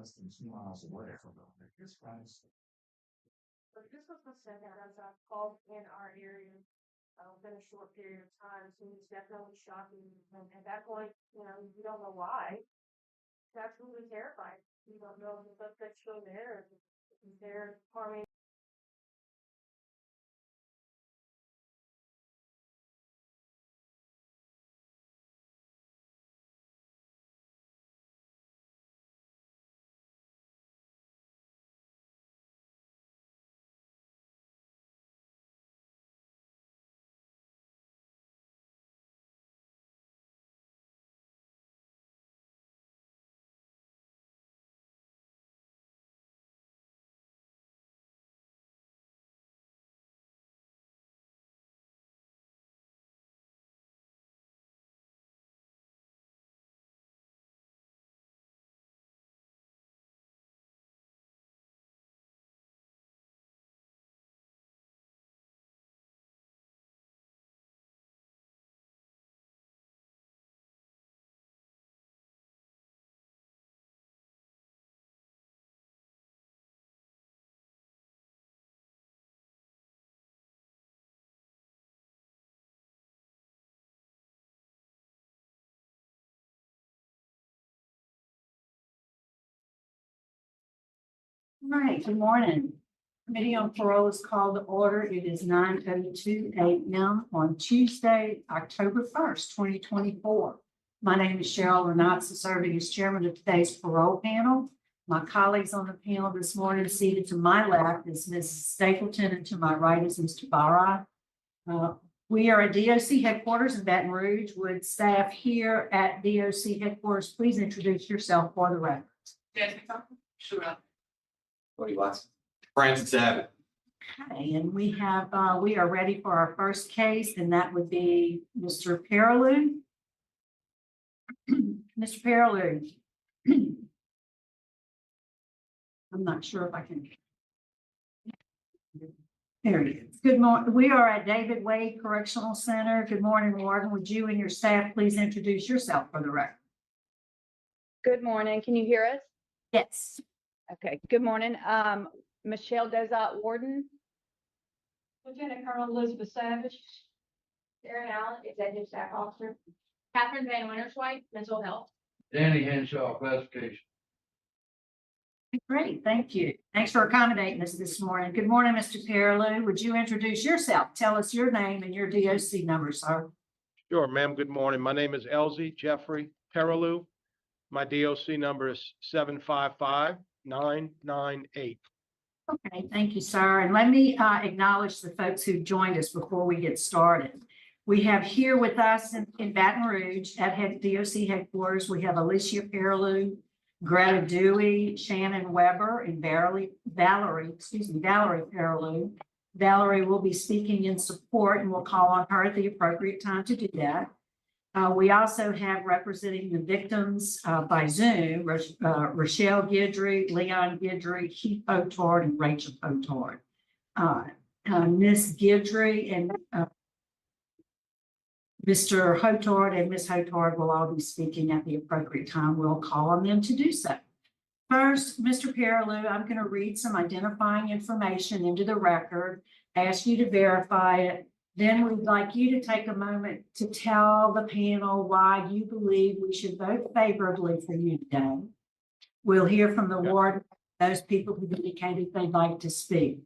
less than 2 miles away from them. This guy's But this was the second as I've called in our area within a short period of time. So it's definitely shocking. And at that point, you know, you don't know why. That's really terrifying. You don't know if the suspect's still there, if they're harming. All right, good morning. Committee on Parole is called to order. It is 9:02 a.m. on Tuesday, October 1st, 2024. My name is Cheryl Renatza, serving as chairman of today's parole panel. My colleagues on the panel this morning, seated to my left is Ms. Stapleton, and to my right is Mr. Parole. We are at DOC headquarters in Baton Rouge. Would staff here at DOC headquarters please introduce yourself for the record? Sure. Cody Watson. Francis Abbott. Okay, and we are ready for our first case, and that would be Mr. Parole. Mr. Parole. I'm not sure if I can. There he is. Good morning. We are at David Wade Correctional Center. Good morning, Warden. Would you and your staff please introduce yourself for the record? Good morning. Can you hear us? Yes. Okay. Good morning. Michelle Dozat, Warden. Lieutenant Colonel Elizabeth Savage. Darren Allen, Executive Staff Officer. Catherine Van Winterswijk, Mental Health. Danny Henshaw, classification. Great, thank you. Thanks for accommodating us this morning. Good morning, Mr. Parole. Would you introduce yourself? Tell us your name and your DOC number, sir. Sure, ma'am. Good morning. My name is Elsie Jeffrey Parole. My DOC number is 755-998. Okay, thank you, sir. And let me acknowledge the folks who joined us before we get started. We have here with us in Baton Rouge at DOC headquarters, we have Alicia Parole, Greta Dewey, Shannon Weber, and Valerie Parole. Valerie will be speaking in support, and we'll call on her at the appropriate time to do that. We also have representing the victims by Zoom, Rochelle Guidry, Leon Guidry, Keith Hotard, and Rachel Hotard. Ms. Guidry and Mr. Hotard and Ms. Hotard will all be speaking at the appropriate time. We'll call on them to do so. First, Mr. Parole, I'm going to read some identifying information into the record, ask you to verify it. Then we'd like you to take a moment to tell the panel why you believe we should vote favorably for you today. We'll hear from the warden, those people who indicated they'd like to speak.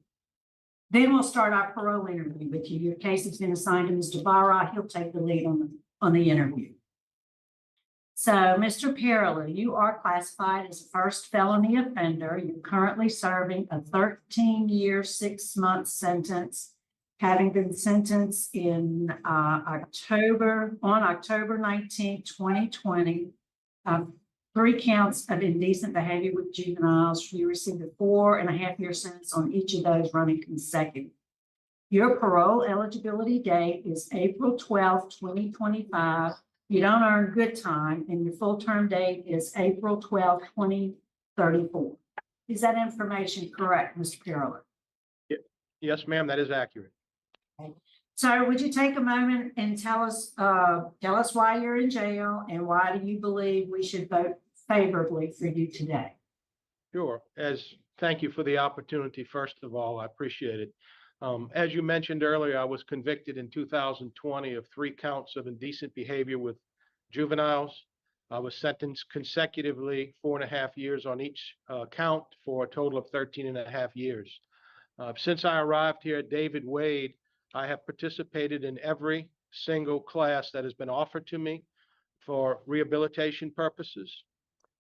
Then we'll start our parole interview with you. Your case has been assigned to Mr. Barra. He'll take the lead on the interview. So, Mr. Parole, you are classified as a first felony offender. You're currently serving a 13-year, 6-month sentence, having been sentenced in October 19, 2020. 3 counts of indecent behavior with juveniles. You received a 4.5-year sentence on each of those running consecutive. Your parole eligibility date is April 12, 2025. You don't earn good time, and your full term date is April 12, 2034. Is that information correct, Mr. Parole? Yes, ma'am, that is accurate. So would you take a moment and tell us why you're in jail and why do you believe we should vote favorably for you today? Sure. Thank you for the opportunity. First of all, I appreciate it. As you mentioned earlier, I was convicted in 2020 of 3 counts of indecent behavior with juveniles. I was sentenced consecutively 4.5 years on each count for a total of 13.5 years. Since I arrived here at David Wade, I have participated in every single class that has been offered to me for rehabilitation purposes.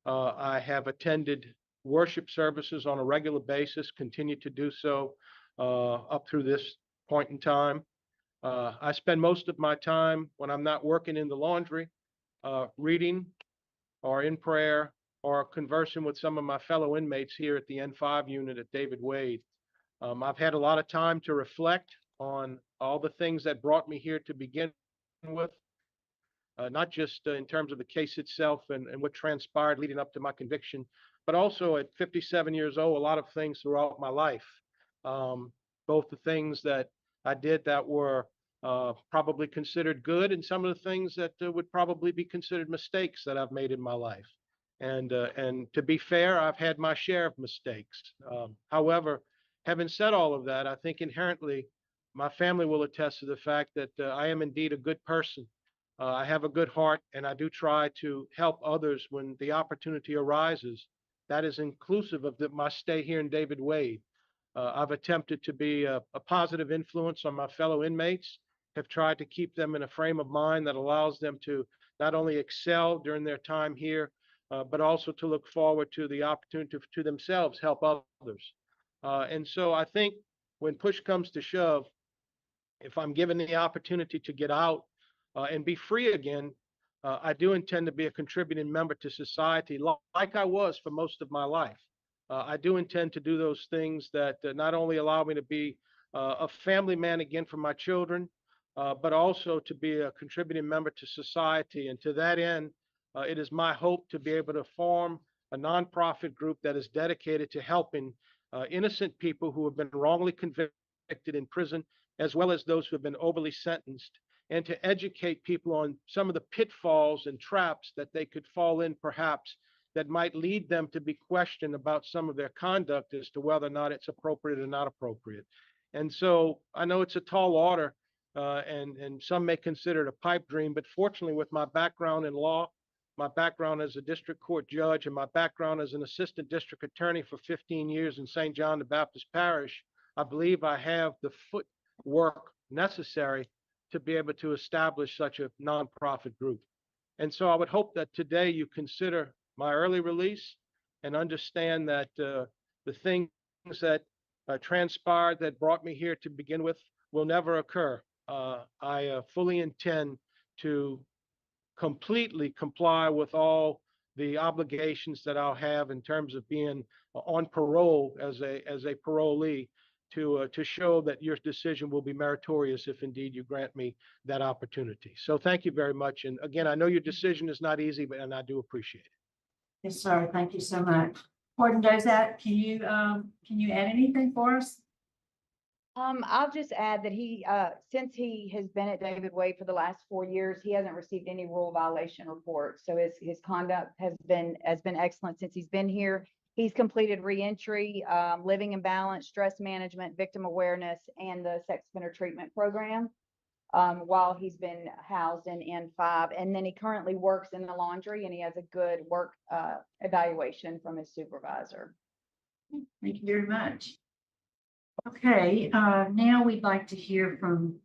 I have attended worship services on a regular basis, continue to do so up through this point in time. I spend most of my time when I'm not working in the laundry, reading or in prayer or conversing with some of my fellow inmates here at the N5 unit at David Wade. I've had a lot of time to reflect on all the things that brought me here to begin with, not just in terms of the case itself and what transpired leading up to my conviction, but also at 57 years old, a lot of things throughout my life. Both the things that I did that were probably considered good and some of the things that would probably be considered mistakes that I've made in my life. And to be fair, I've had my share of mistakes. However, having said all of that, I think inherently my family will attest to the fact that I am indeed a good person. I have a good heart, and I do try to help others when the opportunity arises. That is inclusive of my stay here in David Wade. I've attempted to be a positive influence on my fellow inmates, have tried to keep them in a frame of mind that allows them to not only excel during their time here, but also to look forward to the opportunity to themselves help others. And so I think when push comes to shove, if I'm given the opportunity to get out and be free again, I do intend to be a contributing member to society like I was for most of my life. I do intend to do those things that not only allow me to be a family man again for my children, but also to be a contributing member to society. And to that end, it is my hope to be able to form a nonprofit group that is dedicated to helping innocent people who have been wrongly convicted in prison, as well as those who have been overly sentenced, and to educate people on some of the pitfalls and traps that they could fall in, perhaps, that might lead them to be questioned about some of their conduct as to whether or not it's appropriate or not appropriate. And so I know it's a tall order, and some may consider it a pipe dream, but fortunately, with my background in law, my background as a district court judge, and my background as an assistant district attorney for 15 years in St. John the Baptist Parish, I believe I have the footwork necessary to be able to establish such a nonprofit group. And so I would hope that today you consider my early release and understand that the things that transpired that brought me here to begin with will never occur. I fully intend to completely comply with all the obligations that I'll have in terms of being on parole as a parolee to show that your decision will be meritorious if indeed you grant me that opportunity. So thank you very much. And again, I know your decision is not easy, and I do appreciate it. Yes, sir. Thank you so much. Warden Dozat, can you add anything for us? I'll just add that since he has been at David Wade for the last 4 years, he hasn't received any rule violation reports. So his conduct has been excellent since he's been here. He's completed reentry, living in balance, stress management, victim awareness, and the sex offender treatment program while he's been housed in N5. And then he currently works in the laundry, and he has a good work evaluation from his supervisor. Thank you very much. Okay, now we'd like to hear from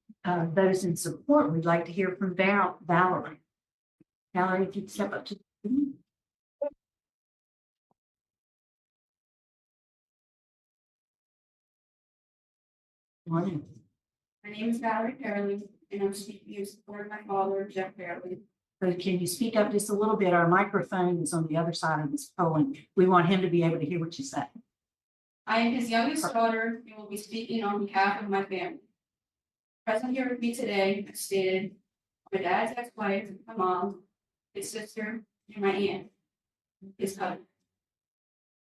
those in support. We'd like to hear from Valerie. Valerie, if you'd step up to the morning. My name is Valerie Parole, and I'm speaking in support of my father, Jeff Parole. But can you speak up just a little bit? Our microphone is on the other side of this phone. We want him to be able to hear what you say. I am his youngest daughter and will be speaking on behalf of my family. Present here with me today, as stated, my dad's ex-wife, my mom, his sister, and my aunt, his cousin.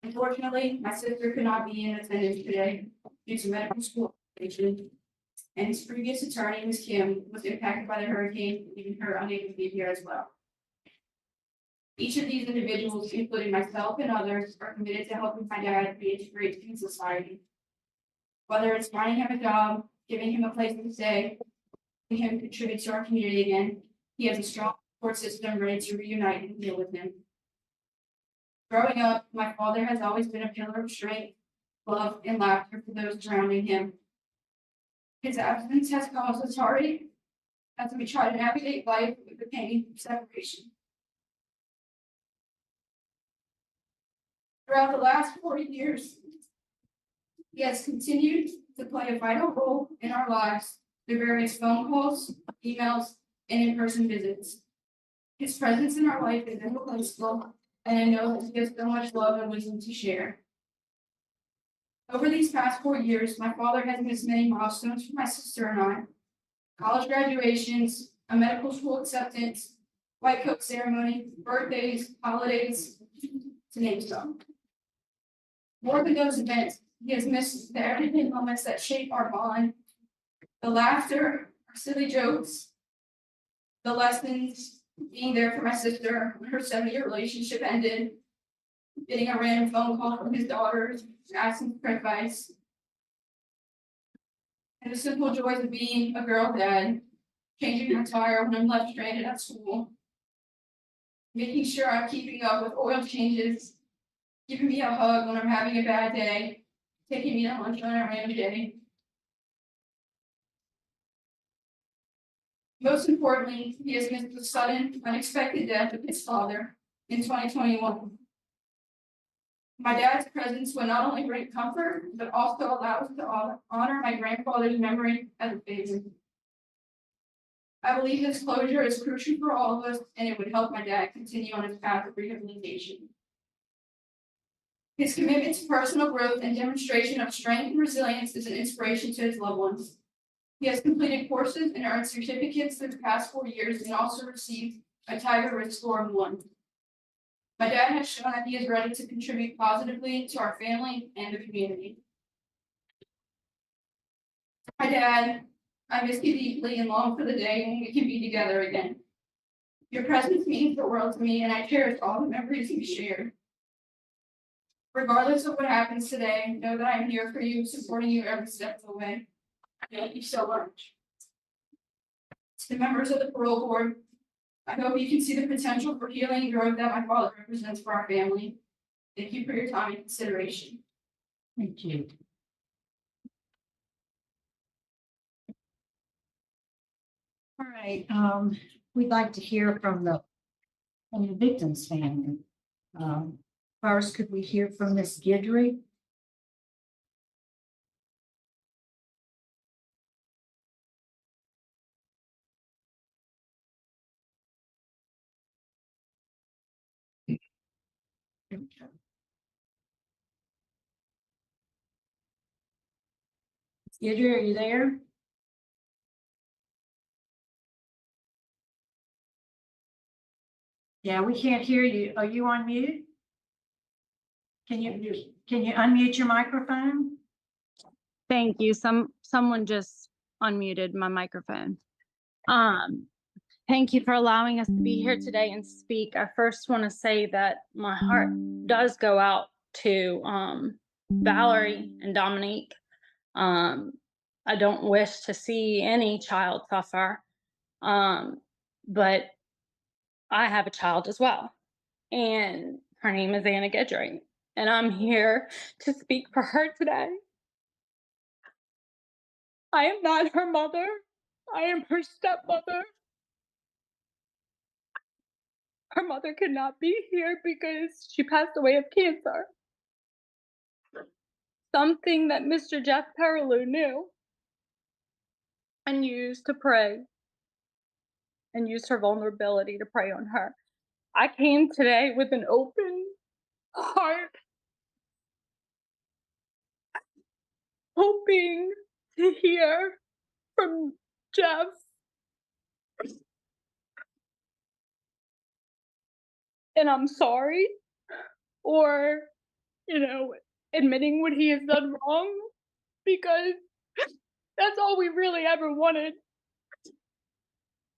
Unfortunately, my sister could not be in attendance today due to medical school vacation, and his previous attorney, Ms. Kim, was impacted by the hurricane, leaving her unable to be here as well. Each of these individuals, including myself and others, are committed to helping my dad reintegrate in society. Whether it's finding him a job, giving him a place to stay, helping him contribute to our community again, he has a strong support system ready to reunite and heal with him. Growing up, my father has always been a pillar of strength, love, and laughter for those surrounding him. His absence has caused us heartache as we try to navigate life with the pain of separation. Throughout the last 40 years, he has continued to play a vital role in our lives through various phone calls, emails, and in-person visits. His presence in our life is irreplaceable, and I know that he has so much love and wisdom to share. Over these past 4 years, my father has missed many milestones for my sister and I. College graduations, a medical school acceptance, white coat ceremony, birthdays, holidays, to name some. More than those events, he has missed the everyday moments that shape our bond, the laughter, our silly jokes, the lessons, being there for my sister when her 7-year relationship ended, getting a random phone call from his daughters, asking for advice, and the simple joys of being a girl dad, changing my tire when I'm left stranded at school, making sure I'm keeping up with oil changes, giving me a hug when I'm having a bad day, taking me to lunch on a random day. Most importantly, he has missed the sudden, unexpected death of his father in 2021. My dad's presence would not only bring comfort, but also allow us to honor my grandfather's memory as a favor. I believe this closure is crucial for all of us, and it would help my dad continue on his path of rehabilitation. His commitment to personal growth and demonstration of strength and resilience is an inspiration to his loved ones. He has completed courses and earned certificates through the past 4 years and also received a Tiger Risk score of 1. My dad has shown that he is ready to contribute positively to our family and the community. My dad, I miss you deeply and long for the day when we can be together again. Your presence means the world to me, and I cherish all the memories we shared. Regardless of what happens today, know that I am here for you, supporting you every step of the way. Thank you so much. To the members of the parole board, I hope you can see the potential for healing and growth that my father represents for our family. Thank you for your time and consideration. Thank you. All right, we'd like to hear from the victim's family. First, could we hear from Miss Guidry? Guidry, are you there? Yeah, we can't hear you. Are you on mute? Can you unmute your microphone? Thank you. Someone just unmuted my microphone. Thank you for allowing us to be here today and speak. I first want to say that my heart does go out to Valerie and Dominique. I don't wish to see any child suffer, but I have a child as well, and her name is Anna Guidry, and I'm here to speak for her today. I am not her mother. I am her stepmother. Her mother could not be here because she passed away of cancer. Something that Mr. Jeff Parole knew and used to pray and used her vulnerability to pray on her. I came today with an open heart, hoping to hear from Jeff and I'm sorry, or, admitting what he has done wrong, because that's all we really ever wanted.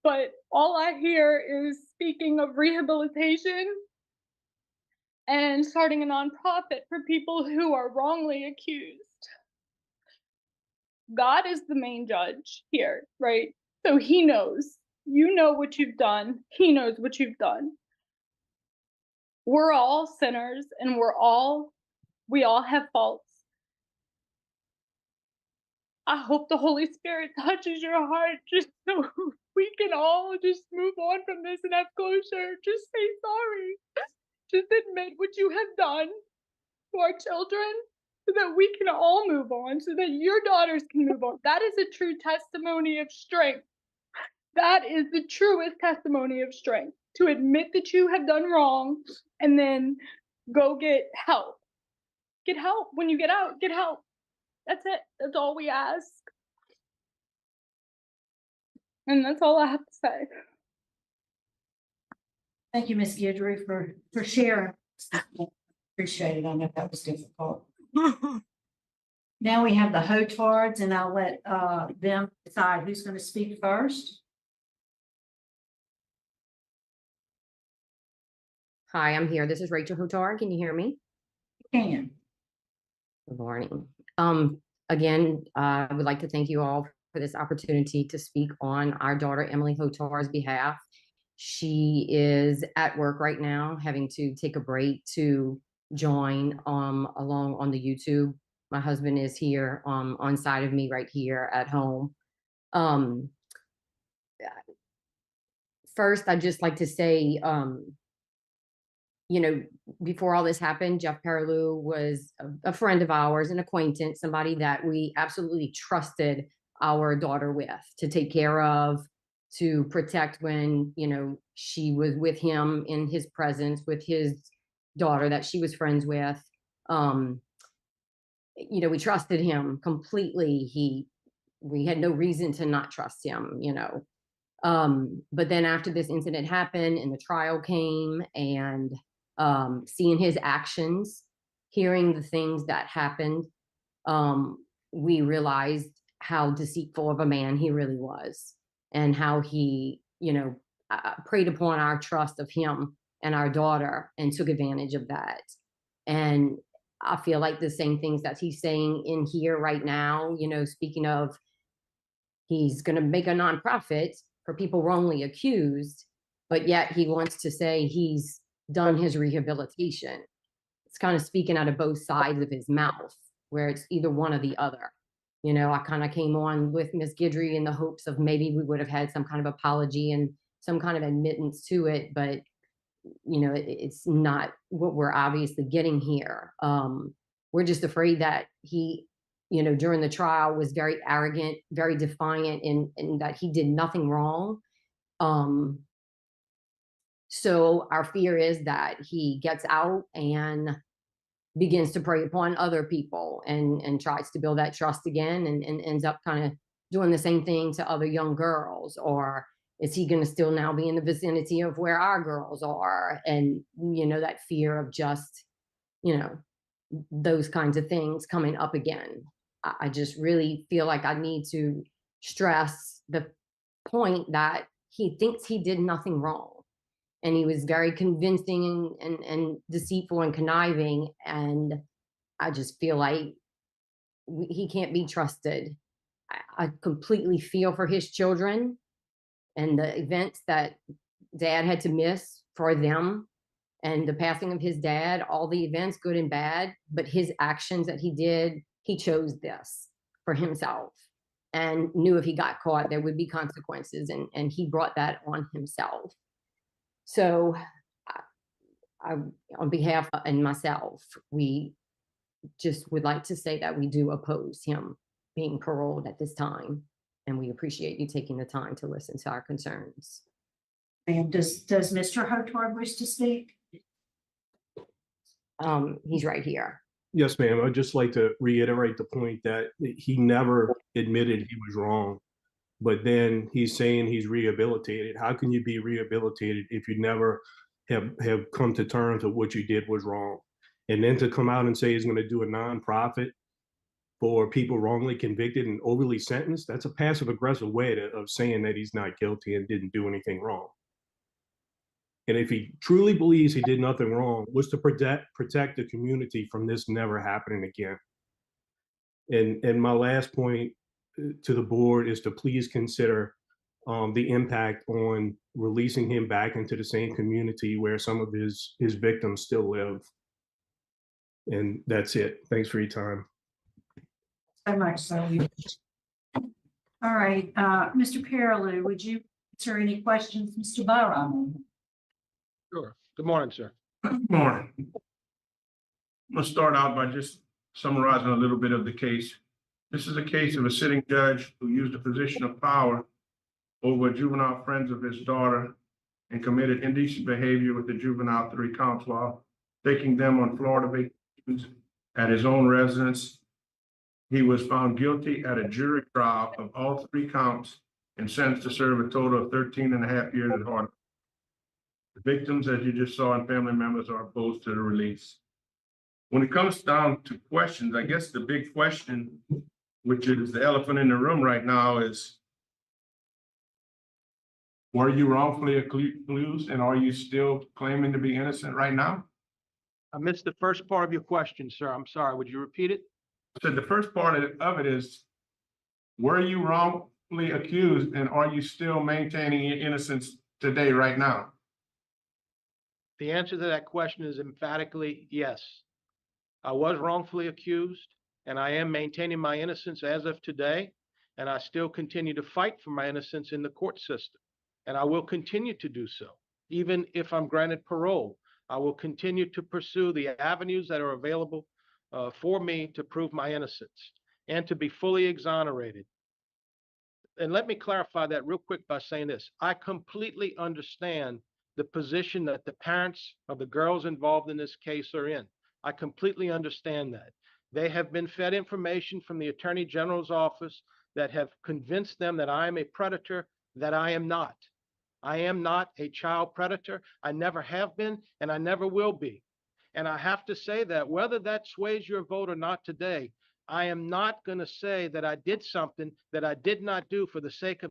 But all I hear is speaking of rehabilitation and starting a nonprofit for people who are wrongly accused. God is the main judge here, right? So he knows. You know what you've done. He knows what you've done. We're all sinners and we all have faults. I hope the Holy Spirit touches your heart just so we can all just move on from this and have closure. Just say sorry. Just admit what you have done to our children so that we can all move on, so that your daughters can move on. That is a true testimony of strength. That is the truest testimony of strength, to admit that you have done wrong and then go get help. Get help. When you get out, get help. That's it. That's all we ask. And that's all I have to say. Thank you, Ms. Guidry, for sharing. Appreciate it. I know that was difficult. Now we have the Hotards, and I'll let them decide who's going to speak first. Hi, I'm here. This is Rachel Hotard. Can you hear me? Can. Good morning. Again, I would like to thank you all for this opportunity to speak on our daughter Emily Hotard's behalf. She is at work right now, having to take a break to join along on the YouTube. My husband is here on side of me right here at home. First, I'd just like to say, you know, before all this happened, Jeff Parole was a friend of ours, an acquaintance, somebody that we absolutely trusted our daughter with, to take care of, to protect when, you know, she was with him in his presence, with his daughter that she was friends with. You know, we trusted him completely. We had no reason to not trust him, you know. But then after this incident happened and the trial came, and seeing his actions, hearing the things that happened, we realized how deceitful of a man he really was, and how he, you know, preyed upon our trust of him and our daughter and took advantage of that. And I feel like the same things that he's saying in here right now, you know, speaking of, he's going to make a nonprofit for people wrongly accused, but yet he wants to say he's done his rehabilitation. It's kind of speaking out of both sides of his mouth, where it's either one or the other. You know, I kind of came on with Ms. Guidry in the hopes of maybe we would have had some kind of apology and some kind of admittance to it, but you know, it's not what we're obviously getting here. We're just afraid that he, you know, during the trial was very arrogant, very defiant, and that he did nothing wrong. So our fear is that he gets out and begins to prey upon other people and tries to build that trust again, and ends up kind of doing the same thing to other young girls. Or is he going to still now be in the vicinity of where our girls are? And, you know, that fear of just, you know, those kinds of things coming up again. I just really feel like I need to stress the point that he thinks he did nothing wrong. And he was very convincing and deceitful and conniving. And I just feel like he can't be trusted. I completely feel for his children and the events that dad had to miss for them, and the passing of his dad, all the events, good and bad, but his actions that he did, he chose this for himself and knew if he got caught, there would be consequences, and he brought that on himself. So I on behalf of and myself, we just would like to say that we do oppose him being paroled at this time, and we appreciate you taking the time to listen to our concerns. And does Mr. Hotard wish to speak? He's right here. Yes, ma'am. I'd just like to reiterate the point that he never admitted he was wrong, but then he's saying he's rehabilitated. How can you be rehabilitated if you never have come to terms with what you did was wrong? And then to come out and say he's going to do a nonprofit, for people wrongly convicted and overly sentenced, that's a passive aggressive way of saying that he's not guilty and didn't do anything wrong. And if he truly believes he did nothing wrong, was to protect the community from this never happening again. And my last point to the board is to please consider the impact on releasing him back into the same community where some of his victims still live. And that's it. Thanks for your time. So much so. All right, Mr. Parole, would you answer any questions, Mr. Byron? Sure. Good morning, sir. Good morning. I'm gonna start out by just summarizing a little bit of the case. This is a case of a sitting judge who used a position of power over juvenile friends of his daughter and committed indecent behavior with the juvenile 3 counts while taking them on Florida vacations at his own residence. He was found guilty at a jury trial of all 3 counts and sentenced to serve a total of 13 and a half years at hard. The victims, as you just saw, and family members are opposed to the release. When it comes down to questions, I guess the big question, which is the elephant in the room right now, is were you wrongfully accused and are you still claiming to be innocent right now? I missed the first part of your question, sir. I'm sorry. Would you repeat it? So the first part of it is, were you wrongfully accused and are you still maintaining your innocence today, right now? The answer to that question is emphatically yes. I was wrongfully accused and I am maintaining my innocence as of today. And I still continue to fight for my innocence in the court system. And I will continue to do so. Even if I'm granted parole, I will continue to pursue the avenues that are available for me to prove my innocence and to be fully exonerated. And let me clarify that real quick by saying this. I completely understand the position that the parents of the girls involved in this case are in. I completely understand that. They have been fed information from the Attorney General's office that have convinced them that I am a predator, that I am not. I am not a child predator. I never have been, and I never will be. And I have to say that whether that sways your vote or not today, I am not going to say that I did something that I did not do for the sake of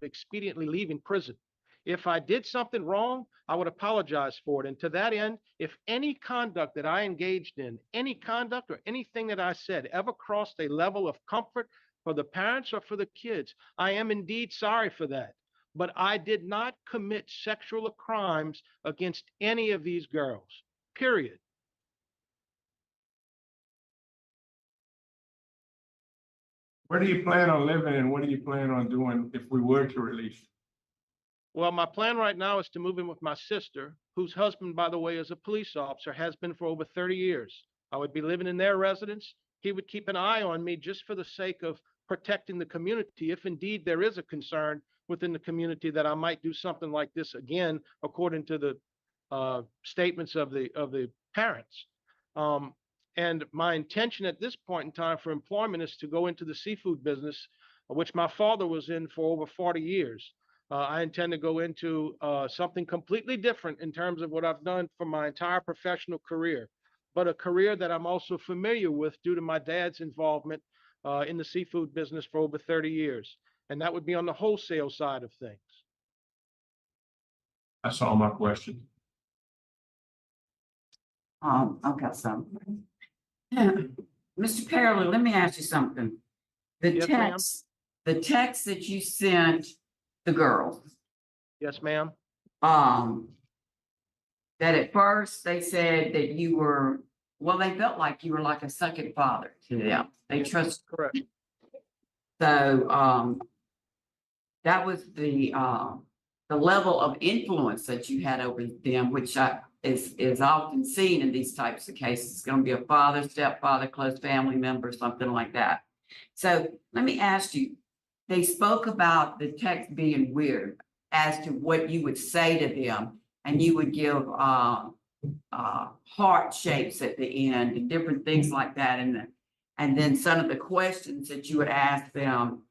expediently leaving prison. If I did something wrong, I would apologize for it. And to that end, if any conduct that I engaged in, any conduct or anything that I said ever crossed a level of comfort for the parents or for the kids, I am indeed sorry for that. But I did not commit sexual crimes against any of these girls, period. Where do you plan on living and what do you plan on doing if we were to release you? Well, my plan right now is to move in with my sister, whose husband, by the way, is a police officer, has been for over 30 years. I would be living in their residence. He would keep an eye on me just for the sake of protecting the community, if indeed there is a concern within the community that I might do something like this again, according to the statements of the parents. And my intention at this point in time for employment is to go into the seafood business, which my father was in for over 40 years. I intend to go into something completely different in terms of what I've done for my entire professional career, but a career that I'm also familiar with due to my dad's involvement in the seafood business for over 30 years. And that would be on the wholesale side of things. That's all my questions. I've got something. Mr. Parole, let me ask you something. Yes, ma'am. The text that you sent the girls, Yes, ma'am. that at first they said that you were, well, they felt like you were like a second father to them. They trust. Correct. So, that was the level of influence that you had over them, which is often seen in these types of cases. It's going to be a father, stepfather, close family member, something like that. So let me ask you, they spoke about the text being weird as to what you would say to them, and you would give heart shapes at the end and different things like that. And then some of the questions that you would ask them,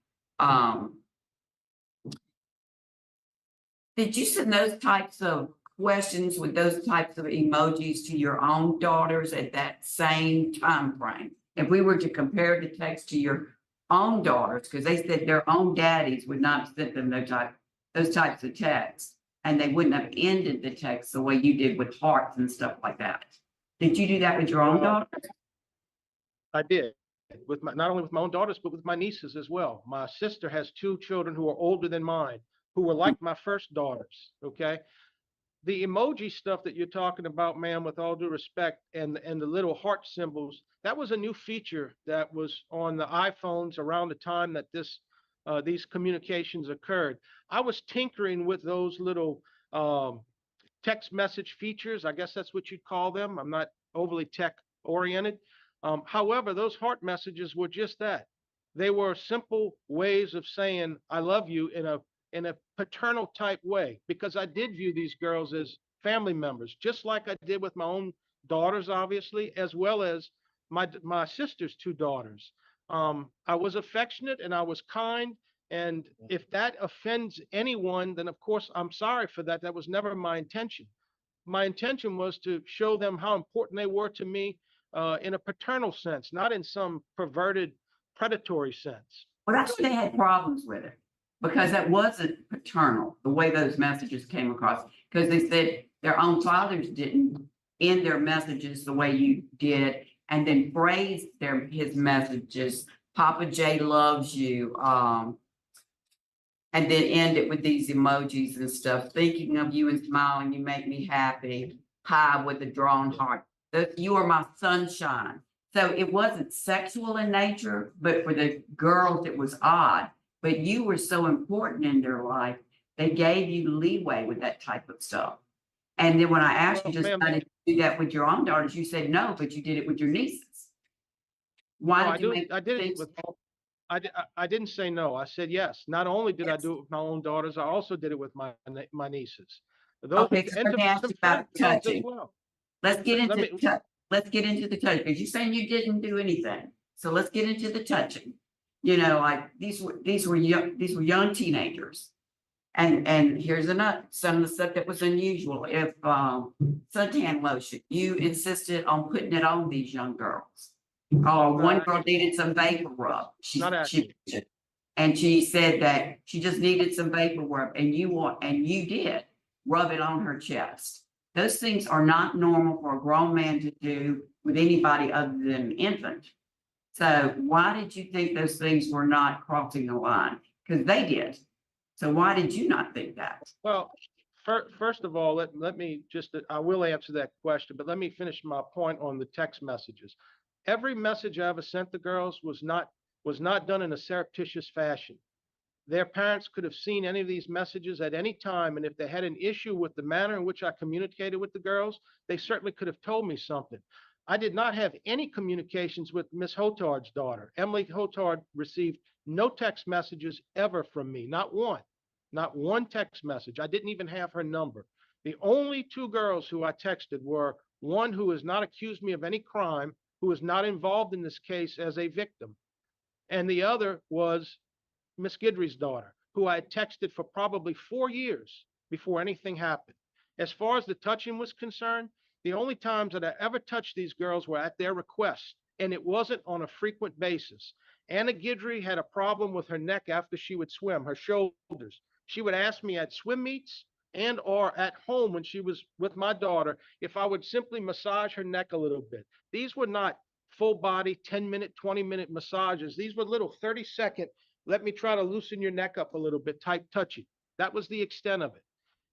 did you send those types of questions with those types of emojis to your own daughters at that same time frame? if we were to compare the text to your own daughters, because they said their own daddies would not have sent them those types of texts, and they wouldn't have ended the text the way you did with hearts and stuff like that. Did you do that with your own Well, daughters? I did with not only with my own daughters, but with my nieces as well. My sister has two children who are older than mine, who were like my first daughters. Okay. The emoji stuff that you're talking about, ma'am, with all due respect, and the little heart symbols, that was a new feature that was on the iPhones around the time that these communications occurred. I was tinkering with those little text message features. I guess that's what you'd call them. I'm not overly tech oriented. However, those heart messages were just that. They were simple ways of saying I love you in a paternal type way, because I did view these girls as family members, just like I did with my own daughters, obviously, as well as my sister's two daughters. I was affectionate and I was kind. And if that offends anyone, then of course I'm sorry for that. That was never my intention. My intention was to show them how important they were to me in a paternal sense, not in some perverted, predatory sense. Well, that's why they had problems with it, because that wasn't paternal, the way those messages came across, because they said their own fathers didn't end their messages the way you did, and then phrased his messages, Papa J loves you, and then end it with these emojis and stuff, thinking of you and smiling, you make me happy, pie with a drawn heart. You are my sunshine. So it wasn't sexual in nature, but for the girls, it was odd. But you were so important in their life, they gave you leeway with that type of stuff. And then when I asked you Well, just ma'am, to do that with your own daughters, you said no, but you did it with your nieces. Why did you make I did it things? with I didn't say no. I said yes. Not only did I do it with my own daughters, I also did it with my nieces. Those Okay, so and let to me ask some you about friends of those as touching. well. Let's get Let into, me let's get into the touching, because you're saying you didn't do anything. So let's get into the touching. You know, like these were young teenagers. And here's some of the stuff that was unusual. If suntan lotion, you insisted on putting it on these young girls. One girl needed some vapor rub. Not accurate. And she said that she just needed some vapor rub, and you did rub it on her chest. Those things are not normal for a grown man to do with anybody other than an infant. So why did you think those things were not crossing the line? Because they did. So why did you not think that? Well, first of all, let me just, I will answer that question, but let me finish my point on the text messages. Every message I ever sent the girls was not done in a surreptitious fashion. Their parents could have seen any of these messages at any time, and if they had an issue with the manner in which I communicated with the girls, they certainly could have told me something. I did not have any communications with Miss Hotard's daughter. Emily Hotard received no text messages ever from me, not one text message. I didn't even have her number. The only two girls who I texted were one who has not accused me of any crime, who is not involved in this case as a victim, and the other was Miss Guidry's daughter, who I had texted for probably 4 years before anything happened. As far as the touching was concerned, the only times that I ever touched these girls were at their request, and it wasn't on a frequent basis. Anna Guidry had a problem with her neck after she would swim, her shoulders. She would ask me at swim meets and or at home when she was with my daughter if I would simply massage her neck a little bit. These were not full body 10-minute, 20-minute massages. These were little 30-second, let me try to loosen your neck up a little bit type touching. That was the extent of it.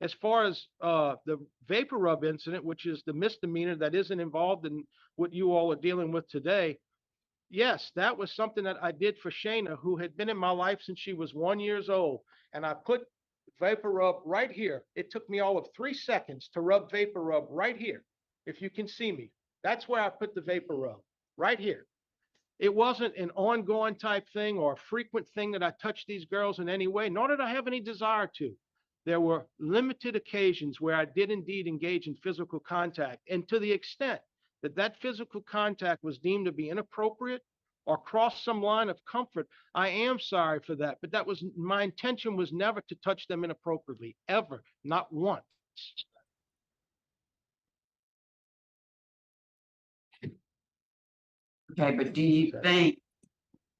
As far as the vapor rub incident, which is the misdemeanor that isn't involved in what you all are dealing with today, yes, that was something that I did for Shayna, who had been in my life since she was 1 year old. And I put vapor rub right here. It took me all of 3 seconds to rub vapor rub right here. If you can see me, that's where I put the vapor rub, right here. It wasn't an ongoing type thing or a frequent thing that I touched these girls in any way, nor did I have any desire to. There were limited occasions where I did indeed engage in physical contact. And to the extent that that physical contact was deemed to be inappropriate or crossed some line of comfort, I am sorry for that. But that was my intention, was never to touch them inappropriately, ever, not once. Okay, but do you think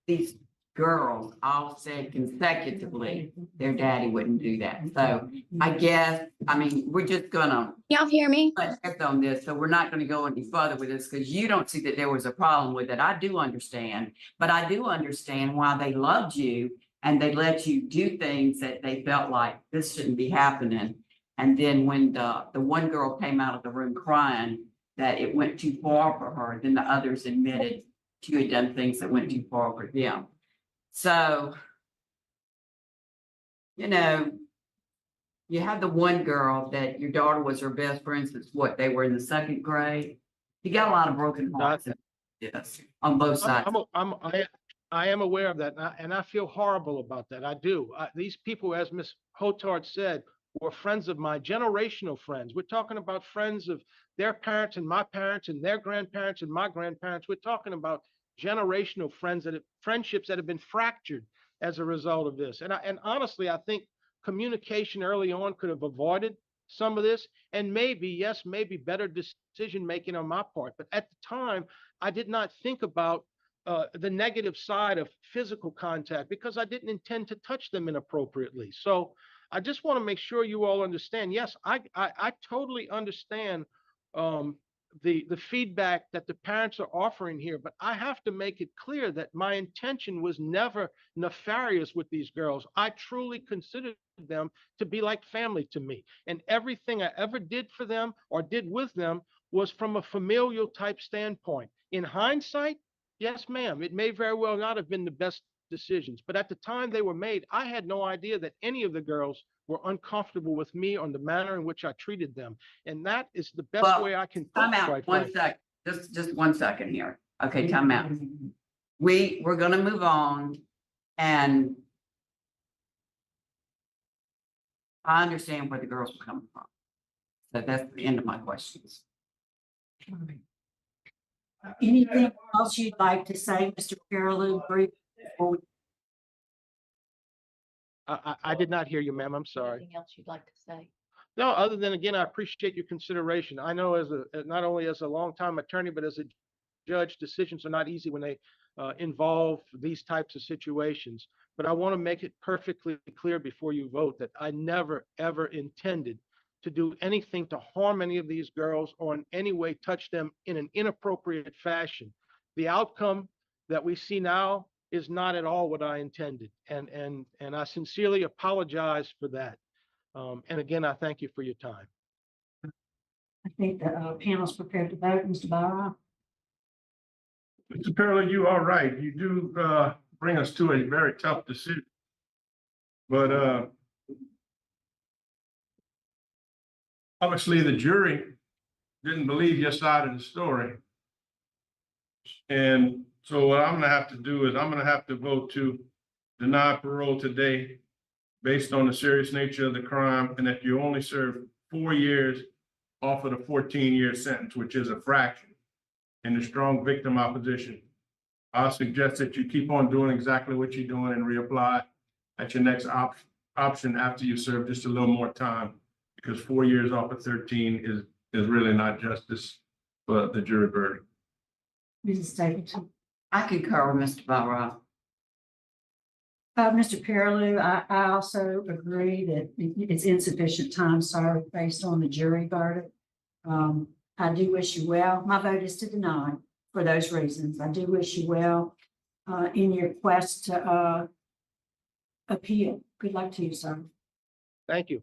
these girls all said consecutively, their daddy wouldn't do that? So I guess, I mean, we're just gonna Y'all hear me? check on this, so we're not gonna go any further with this, because you don't see that there was a problem with it. I do understand, but I do understand why they loved you and they let you do things that they felt like this shouldn't be happening. And then when the one girl came out of the room crying that it went too far for her, then the others admitted you had done things that went too far for them. So, you know, you had the one girl that your daughter was her best friend since what, they were in the second grade? You got a lot of broken hearts. Yes, on both sides. I am aware of that, and I feel horrible about that. I do. These people, as Ms. Hotard said, were friends of mine, generational friends. We're talking about friends of their parents and my parents and their grandparents and my grandparents. We're talking about generational friendships that have been fractured as a result of this. And honestly, I think communication early on could have avoided some of this, and maybe better decision making on my part. But at the time, I did not think about the negative side of physical contact because I didn't intend to touch them inappropriately. So I just want to make sure you all understand. Yes, I totally understand the feedback that the parents are offering here, but I have to make it clear that my intention was never nefarious with these girls. I truly considered them to be like family to me, and everything I ever did for them or did with them was from a familial type standpoint. In hindsight, yes, ma'am, it may very well not have been the best decisions, but at the time they were made, I had no idea that any of the girls were uncomfortable with me on the manner in which I treated them. And that is the best Well, way I can time put, out, quite one frankly. sec, just 1 second here. Okay, time out. We're gonna move on, and I understand where the girls are coming from. So that's the end of my questions. Anything else you'd like to say, Mr. Carolyn? Before we I did not hear you, ma'am. I'm sorry. Anything else you'd like to say? No, other than, again, I appreciate your consideration. I know not only as a longtime attorney, but as a judge, decisions are not easy when they involve these types of situations. But I want to make it perfectly clear before you vote that I never, ever intended to do anything to harm any of these girls or in any way touch them in an inappropriate fashion. The outcome that we see now is not at all what I intended. And I sincerely apologize for that. And again, I thank you for your time. I think the panel's prepared to vote, Mr. Byron. Mr. Parole, you are right. You do bring us to a very tough decision. But obviously the jury didn't believe your side of the story. And so what I'm gonna have to do is I'm gonna have to vote to deny parole today based on the serious nature of the crime and that you only serve 4 years off of the 14-year sentence, which is a fraction in the strong victim opposition. I'll suggest that you keep on doing exactly what you're doing and reapply at your next option after you serve just a little more time, because 4 years off of 13 is really not justice for the jury verdict. Mrs. Stapleton. I concur with Mr. Barra. Mr. Parolu, I also agree that it's insufficient time served based on the jury verdict. I do wish you well. My vote is to deny for those reasons. I do wish you well in your quest to appeal. Good luck to you, sir. Thank you.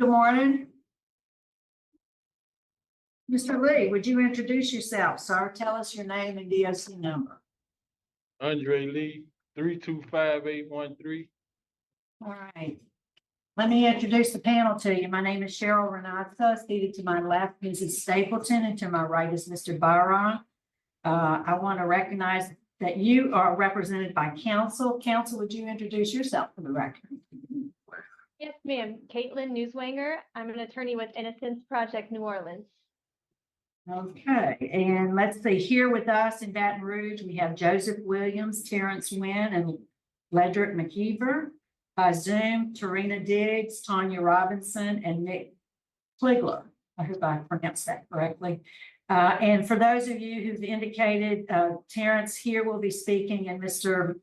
Good morning. Mr. Lee, would you introduce yourself, sir? Tell us your name and DOC number. Andre Lee, 325813. All right. Let me introduce the panel to you. My name is Cheryl Renata. Seated to my left, Mrs. Stapleton, and to my right is Mr. Byron. I want to recognize that you are represented by counsel. Counsel, would you introduce yourself for the record? Yes, ma'am. Caitlin Newswanger. I'm an attorney with Innocence Project New Orleans. Okay, and let's see, here with us in Baton Rouge, we have Joseph Williams, Terrence Wynn, and Ledrick McKeever. By Zoom, Tarina Diggs, Tanya Robinson, and Nick Kligler. I hope I pronounced that correctly. And for those of you who've indicated, Terrence here will be speaking and Mr.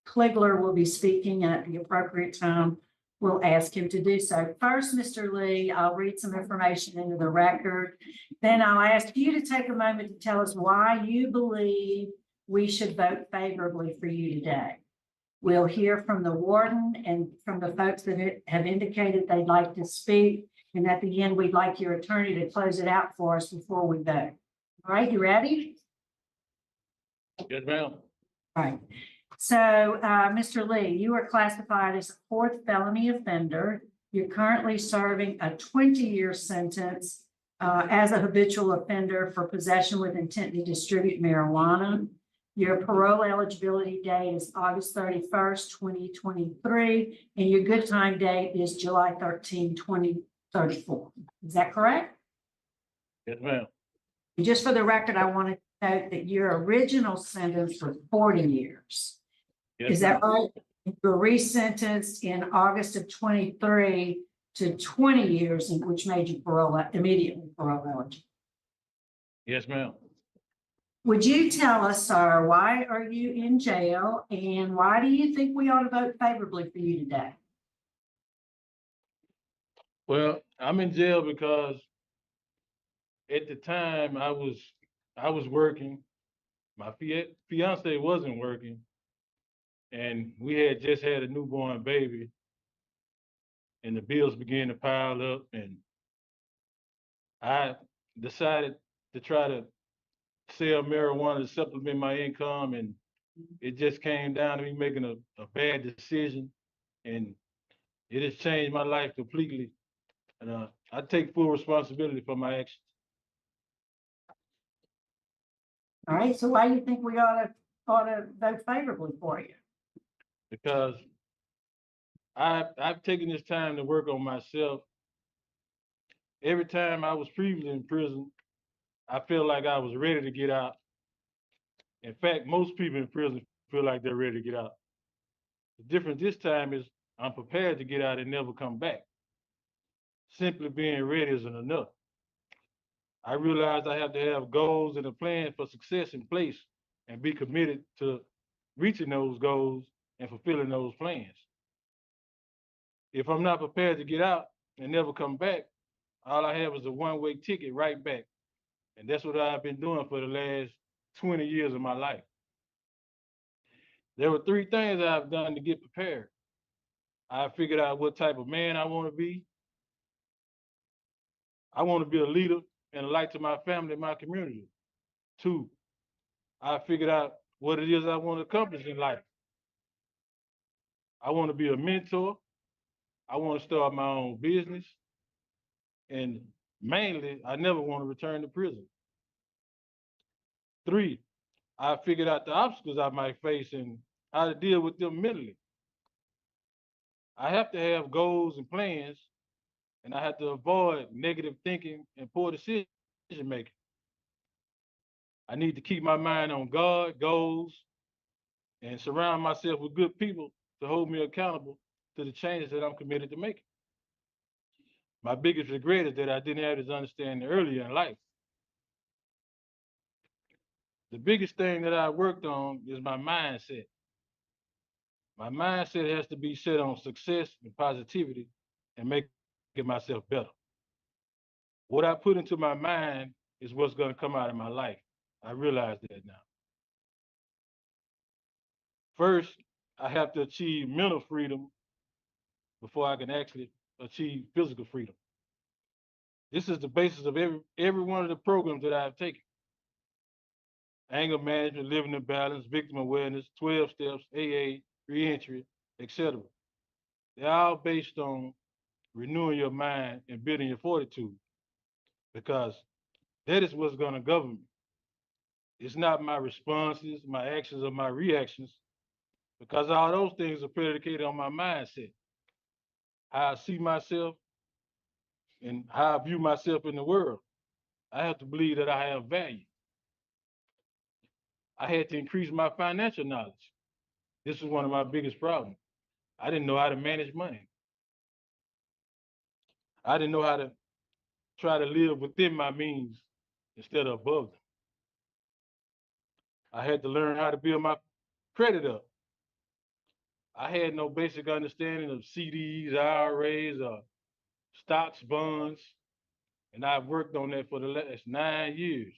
Kligler will be speaking at the appropriate time. We'll ask him to do so. First, Mr. Lee, I'll read some information into the record. Then I'll ask you to take a moment to tell us why you believe we should vote favorably for you today. We'll hear from the warden and from the folks that have indicated they'd like to speak. And at the end, we'd like your attorney to close it out for us before we vote. All right, you ready? Yes, ma'am. All right. So, Mr. Lee, you are classified as a fourth felony offender. You're currently serving a 20-year sentence as a habitual offender for possession with intent to distribute marijuana. Your parole eligibility date is August 31st, 2023, and your good time date is July 13, 2034. Is that correct? Yes, ma'am. And just for the record, I want to note that your original sentence was 40 years. Yes, Is that ma'am. right? You were resentenced in August of 23 to 20 years, which made you immediately parole eligible. Yes, ma'am. Would you tell us, sir, why are you in jail and why do you think we ought to vote favorably for you today? Well, I'm in jail because at the time I was working. My fiance wasn't working, and we had just had a newborn baby, and the bills began to pile up, and I decided to try to sell marijuana to supplement my income, and it just came down to me making a bad decision, and it has changed my life completely. And I take full responsibility for my actions. All right, so why do you think we ought to vote favorably for you? Because I've taken this time to work on myself. Every time I was previously in prison, I feel like I was ready to get out. In fact, most people in prison feel like they're ready to get out. The difference this time is I'm prepared to get out and never come back. Simply being ready isn't enough. I realized I have to have goals and a plan for success in place and be committed to reaching those goals and fulfilling those plans. If I'm not prepared to get out and never come back, all I have is a one-way ticket right back. And that's what I've been doing for the last 20 years of my life. There were three things I've done to get prepared. I figured out what type of man I want to be. I want to be a leader and a light to my family and my community. 2, I figured out what it is I want to accomplish in life. I want to be a mentor. I want to start my own business. And mainly, I never want to return to prison. 3, I figured out the obstacles I might face and how to deal with them mentally. I have to have goals and plans, and I have to avoid negative thinking and poor decision making. I need to keep my mind on God, goals, and surround myself with good people to hold me accountable to the changes that I'm committed to making. My biggest regret is that I didn't have this understanding earlier in life. The biggest thing that I worked on is my mindset. My mindset has to be set on success and positivity and making myself better. What I put into my mind is what's going to come out of my life. I realize that now. First, I have to achieve mental freedom before I can actually achieve physical freedom. This is the basis of every one of the programs that I've taken. Anger management, living in balance, victim awareness, 12 steps, AA, reentry, etc. They're all based on renewing your mind and building your fortitude, because that is what's going to govern me. It's not my responses, my actions, or my reactions, because all those things are predicated on my mindset, how I see myself and how I view myself in the world. I have to believe that I have value. I had to increase my financial knowledge. This was one of my biggest problems. I didn't know how to manage money. I didn't know how to try to live within my means instead of above them. I had to learn how to build my credit up. I had no basic understanding of CDs, IRAs, or stocks, bonds, and I've worked on that for the last 9 years.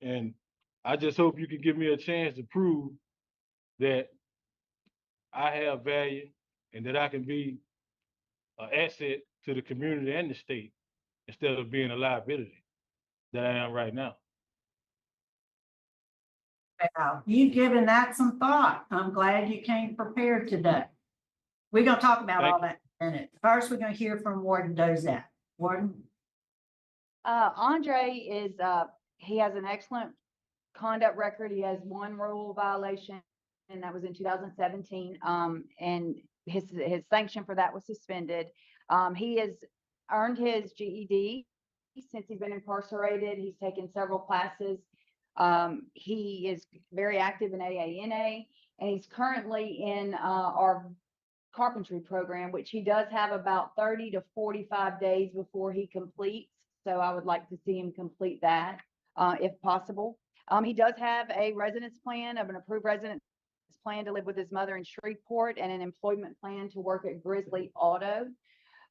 And I just hope you can give me a chance to prove that I have value and that I can be an asset to the community and the state instead of being a liability that I am right now. Wow, you've given that some thought. I'm glad you came prepared today. We're gonna talk about all that in a minute. First, we're gonna hear from Warden Dozat. Warden? Andre is, he has an excellent conduct record. He has one rule violation, and that was in 2017. And his sanction for that was suspended. He has earned his GED since he's been incarcerated. He's taken several classes. He is very active in AANA, and he's currently in our carpentry program, which he does have about 30 to 45 days before he completes. So I would like to see him complete that if possible. He does have a residence plan, of an approved residence plan to live with his mother in Shreveport, and an employment plan to work at Grizzly Auto.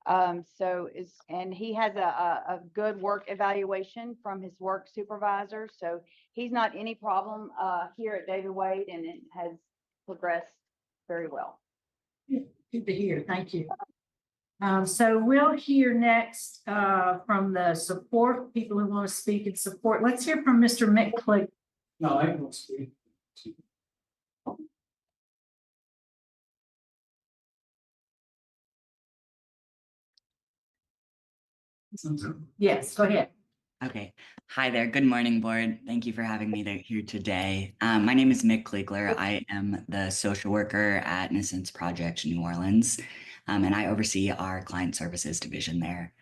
And he has a good work evaluation from his work supervisor. So he's not any problem here at David Wade, and it has progressed very well. Good to hear. Thank you. So we'll hear next from the support, people who want to speak in support. Let's hear from Mr. McClick. No, I don't speak. Yes, go ahead. Okay. Hi there. Good morning, board. Thank you for having me here today. My name is Mick Kliegler. I am the social worker at Innocence Project New Orleans, and I oversee our client services division there.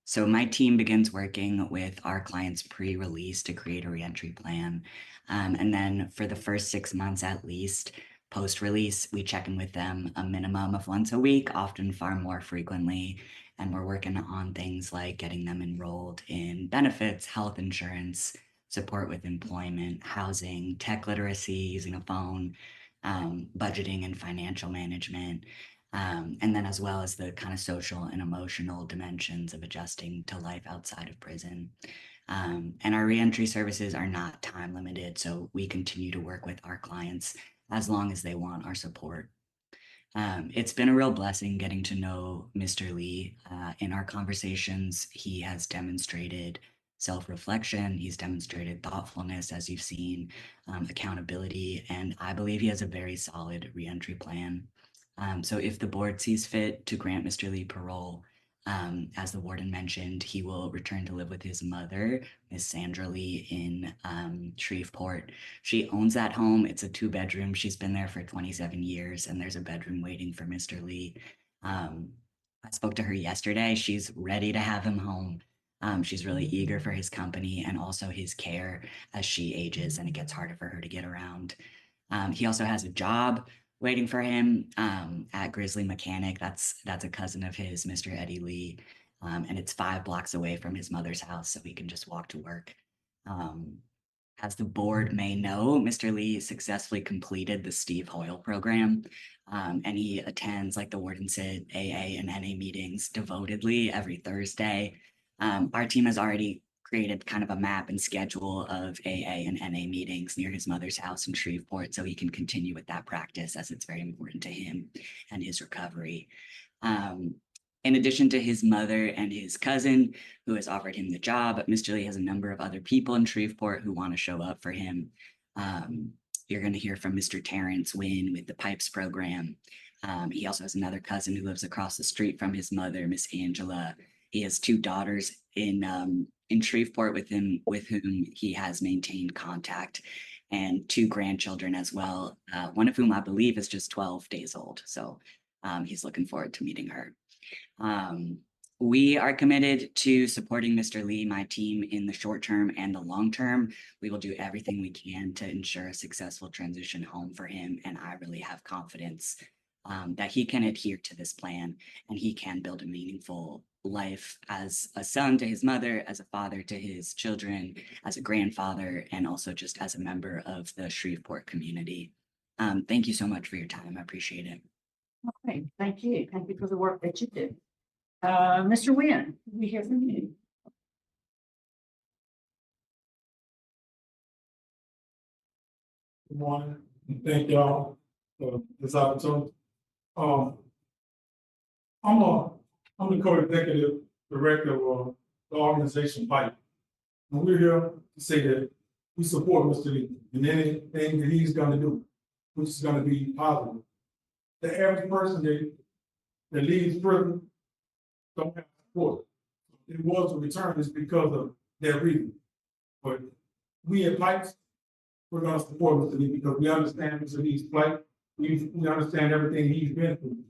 So my team begins working with our clients pre-release to create a reentry plan. And then for the first 6 months at least, post-release, we check in with them a minimum of once a week, often far more frequently. And we're working on things like getting them enrolled in benefits, health insurance, support with employment, housing, tech literacy, using a phone, budgeting and financial management, and then as well as the kind of social and emotional dimensions of adjusting to life outside of prison. And our reentry services are not time limited, so we continue to work with our clients as long as they want our support. It's been a real blessing getting to know Mr. Lee. In our conversations, he has demonstrated self-reflection, he's demonstrated thoughtfulness, as you've seen, accountability, and I believe he has a very solid reentry plan. So if the board sees fit to grant Mr. Lee parole, as the warden mentioned, he will return to live with his mother, Miss Sandra Lee, in Shreveport. She owns that home. It's a 2-bedroom. She's been there for 27 years, and there's a bedroom waiting for Mr. Lee. I spoke to her yesterday. She's ready to have him home. She's really eager for his company and also his care as she ages and it gets harder for her to get around. He also has a job waiting for him at Grizzly Mechanic. That's a cousin of his, Mr. Eddie Lee. And it's 5 blocks away from his mother's house, so he can just walk to work. As the board may know, Mr. Lee successfully completed the Steve Hoyle program, and he attends, like the warden said, AA and NA meetings devotedly every Thursday. Our team has already created kind of a map and schedule of AA and NA meetings near his mother's house in Shreveport so he can continue with that practice as it's very important to him and his recovery. In addition to his mother and his cousin who has offered him the job, Mr. Lee has a number of other people in Shreveport who want to show up for him. You're going to hear from Mr. Terrence Wynn with the PIPES program. He also has another cousin who lives across the street from his mother, Miss Angela. He has two daughters in Shreveport with whom he has maintained contact, and two grandchildren as well, one of whom I believe is just 12 days old. So he's looking forward to meeting her. We are committed to supporting Mr. Lee, my team, in the short term and the long term. We will do everything we can to ensure a successful transition home for him, and I really have confidence that he can adhere to this plan and he can build a meaningful life as a son to his mother, as a father to his children, as a grandfather, and also just as a member of the Shreveport community. Thank you so much for your time. I appreciate it. Okay, thank you. Thank you for the work that you do. Mr. Wynn, we hear from you. Good morning, and thank y'all for this opportunity. I'm the co-executive director of the organization PIPE. And we're here to say that we support Mr. Lee in anything that he's gonna do, which is gonna be positive. The average person that leaves prison don't have support. If it was a return, it's because of that reason. But we at PIPES, we're gonna support Mr. Lee because we understand Mr. Lee's plight. We understand everything he's been through.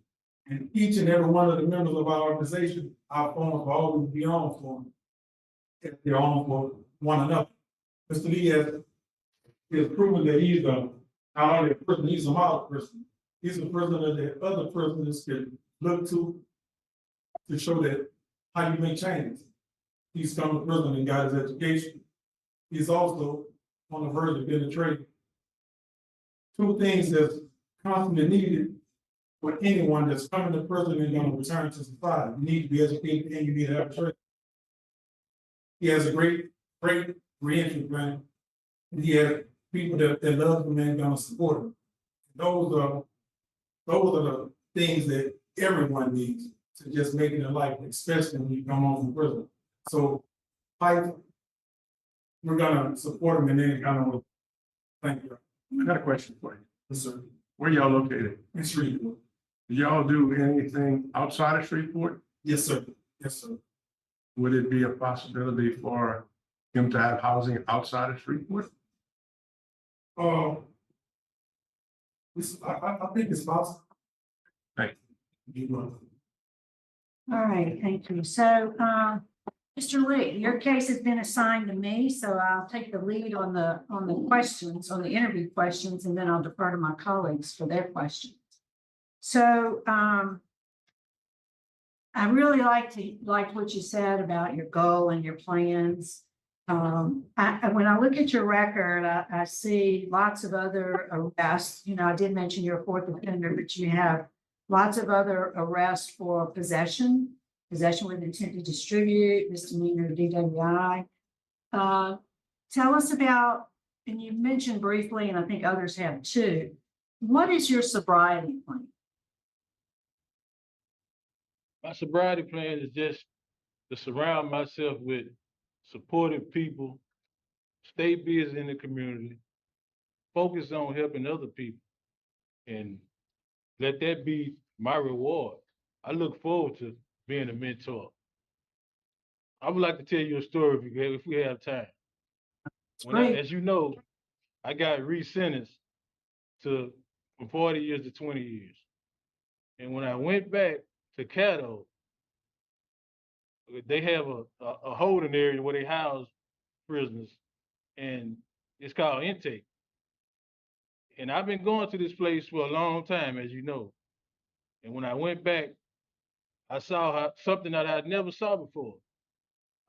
And each and every one of the members of our organization, our phones will always be on for them. If they're on for one another. Mr. Lee has proven that he's not only a person, he's a model person. He's a person that other prisoners can look to show that how you make changes. He's come to prison and got his education. He's also on the verge of being a trade. Two things that's constantly needed for anyone that's coming to prison and going to return to society. You need to be educated and you need to have a trade. He has a great reentry plan. And he has people that love him and going to support him. Those are the things that everyone needs to just make it in life, especially when you come home from prison. So, we're gonna support him in any kind of way. Thank you. I got a question for you. Yes, sir. Where y'all located? In Shreveport. Do y'all do anything outside of Shreveport? Yes, sir. Yes, sir. Would it be a possibility for him to have housing outside of Shreveport? I think it's possible. Thank you. All right, thank you. So, Mr. Lee, your case has been assigned to me, so I'll take the lead on the questions, on the interview questions, and then I'll defer to my colleagues for their questions. So, I really liked what you said about your goal and your plans. When I look at your record, I see lots of other arrests. You know, I did mention you're a fourth offender, but you have lots of other arrests for possession with intent to distribute, misdemeanor DWI. Tell us about, and you mentioned briefly, and I think others have too, what is your sobriety plan? My sobriety plan is just to surround myself with supportive people, stay busy in the community, focus on helping other people, and let that be my reward. I look forward to being a mentor. I would like to tell you a story if we have time. As you know, I got re-sentenced from 40 years to 20 years. And when I went back to Caddo, they have a holding area where they house prisoners, and it's called intake. And I've been going to this place for a long time, as you know. And when I went back, I saw something that I'd never saw before.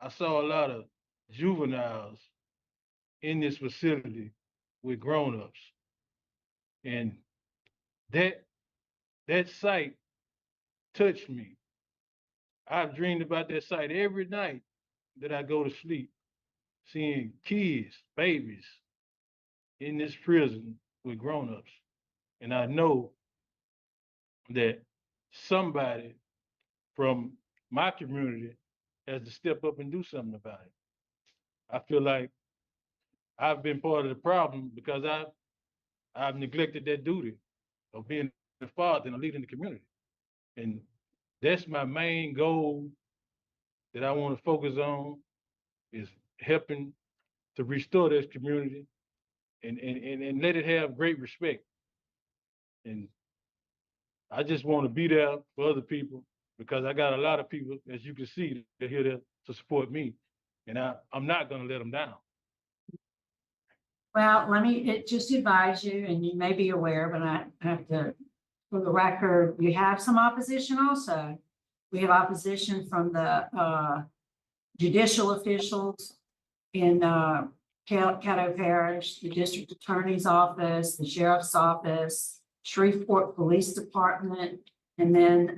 I saw a lot of juveniles in this facility with grown-ups. And that sight touched me. I've dreamed about that sight every night that I go to sleep. seeing kids, babies in this prison with grown-ups. And I know that somebody from my community has to step up and do something about it. I feel like I've been part of the problem because I've neglected that duty of being a father and a leader in the community. And that's my main goal that I want to focus on, is helping to restore this community and let it have great respect. And I just want to be there for other people because I got a lot of people, as you can see, that are here to support me. And I'm not going to let them down. Well, let me just advise you, and you may be aware, but I have to, for the record, we have some opposition also. We have opposition from the judicial officials in Caddo Parish, the district attorney's office, the sheriff's office, Shreveport Police Department, and then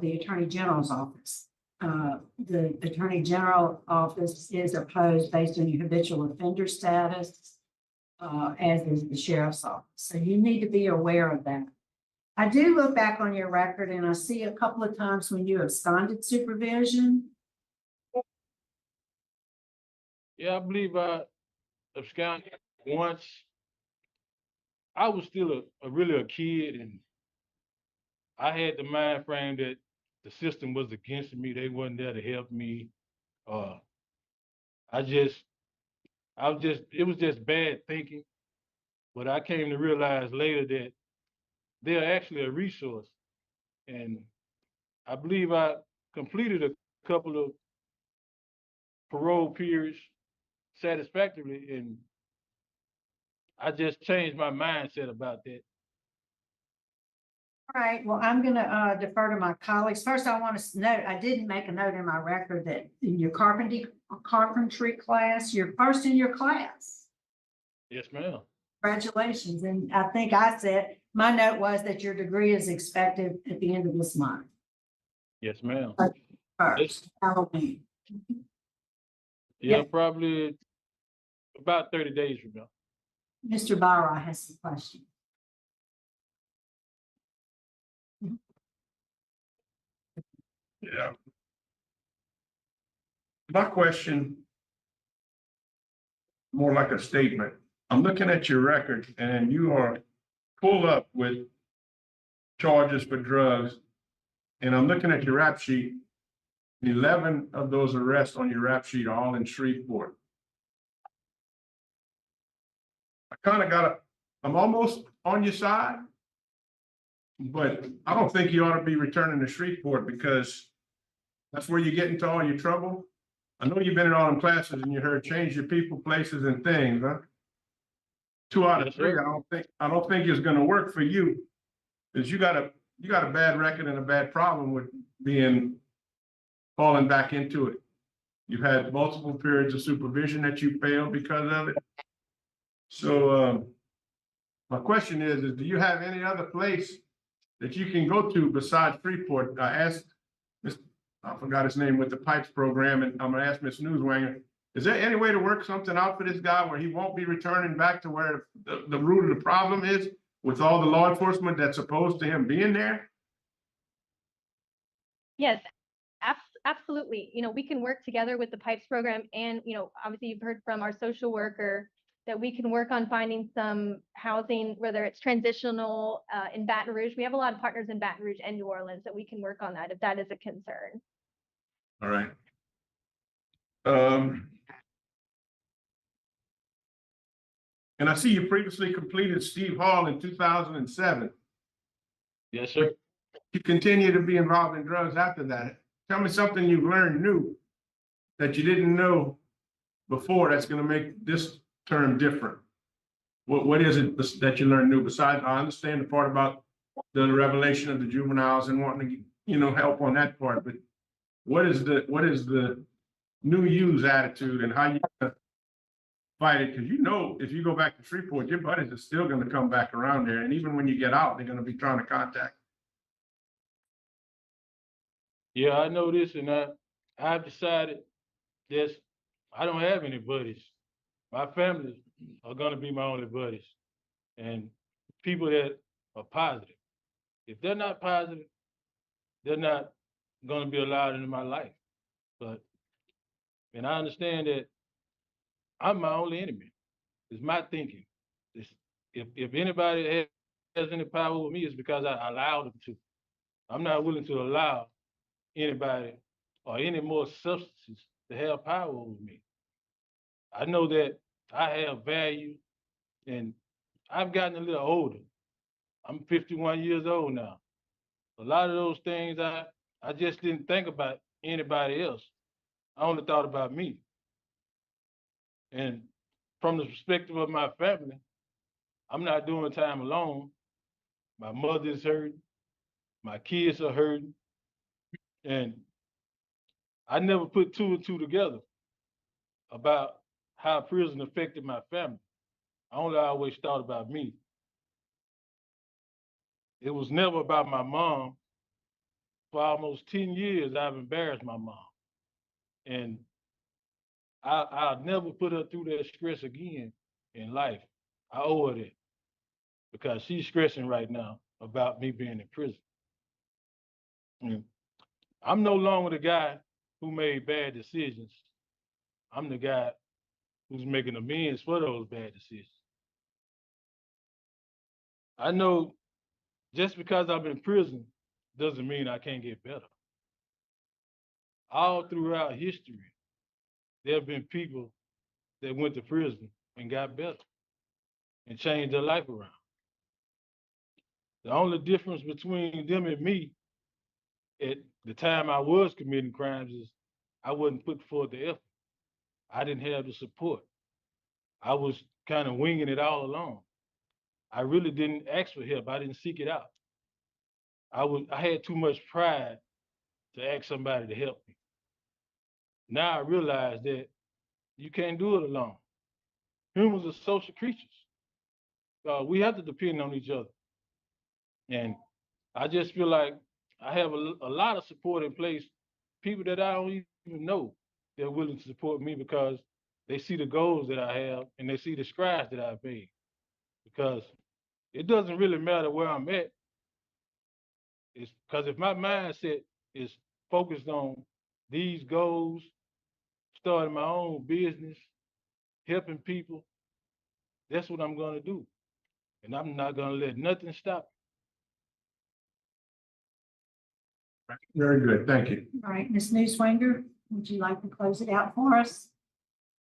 the attorney general's office. The attorney general office is opposed based on your habitual offender status, as is the sheriff's office. So you need to be aware of that. I do look back on your record and I see a couple of times when you absconded supervision. Yeah, I believe I absconded once. I was still really a kid, and I had the mind frame that the system was against me. They wasn't there to help me. It was just bad thinking. But I came to realize later that they're actually a resource. And I believe I completed a couple of parole periods satisfactorily, and I just changed my mindset about that. All right, well, I'm gonna defer to my colleagues. First, I want to note, I didn't make a note in my record that in your carpentry class, you're first in your class. Yes, ma'am. Congratulations. And I think I said, my note was that your degree is expected at the end of this month. Yes, ma'am. First, Halloween. Yeah, Yeah. probably about 30 days from now. Mr. Barra has some questions. Yeah. My question, more like a statement. I'm looking at your record and you are pulled up with charges for drugs. And I'm looking at your rap sheet. 11 of those arrests on your rap sheet are all in Shreveport. I'm almost on your side, but I don't think you ought to be returning to Shreveport because that's where you get into all your trouble. I know you've been in all them classes and you heard change your people, places, and things, huh? 2 out of 3, I don't think it's gonna work for you. Because you got a bad record and a bad problem with falling back into it. You've had multiple periods of supervision that you failed because of it. So my question is do you have any other place that you can go to besides Freeport? I asked I forgot his name with the pipes program, and I'm gonna ask Ms. Newswanger, is there any way to work something out for this guy where he won't be returning back to where the root of the problem is with all the law enforcement that's opposed to him being there? Yes, absolutely. You know, we can work together with the pipes program and, you know, obviously you've heard from our social worker that we can work on finding some housing, whether it's transitional in Baton Rouge. We have a lot of partners in Baton Rouge and New Orleans that we can work on that if that is a concern. All right. And I see you previously completed Steve Hall in 2007. Yes, sir. You continue to be involved in drugs after that. Tell me something you've learned new that you didn't know before that's going to make this term different. What is it that you learned new besides? I understand the part about the revelation of the juveniles and wanting to, you know, help on that part, but what is the new you's attitude and how you fight it? Because you know, if you go back to Shreveport, your buddies are still going to come back around there, and even when you get out, they're going to be trying to contact. Yeah, I know this, and I've decided I don't have any buddies my family are gonna be my only buddies and people that are positive. If they're not positive, they're not gonna be allowed into my life. But, and I understand that I'm my only enemy. It's my thinking. It's, if anybody has any power over me, it's because I allowed them to. I'm not willing to allow anybody or any more substances to have power over me. I know that I have value and I've gotten a little older. I'm 51 years old now. A lot of those things I just didn't think about anybody else. I only thought about me. And from the perspective of my family, I'm not doing time alone. My mother is hurting, my kids are hurting, and I never put two and two together about how prison affected my family. I only always thought about me. It was never about my mom. For almost 10 years, I've embarrassed my mom. And I'll never put her through that stress again in life. I owe her that because she's stressing right now about me being in prison. And I'm no longer the guy who made bad decisions. I'm the guy who's making amends for those bad decisions. I know just because I'm in prison doesn't mean I can't get better. All throughout history, there have been people that went to prison and got better and changed their life around. The only difference between them and me at the time I was committing crimes is I wasn't putting forth the effort. I didn't have the support. I was kind of winging it all along. I really didn't ask for help. I didn't seek it out. I had too much pride to ask somebody to help me. Now I realize that you can't do it alone. Humans are social creatures. We have to depend on each other. And I just feel like I have a lot of support in place, people that I don't even know they're willing to support me because they see the goals that I have and they see the strides that I've made. Because it doesn't really matter where I'm at. It's because if my mindset is focused on these goals, starting my own business, helping people, that's what I'm going to do. And I'm not going to let nothing stop me. Very good, thank you. All right, Ms. Newswinger, would you like to close it out for us?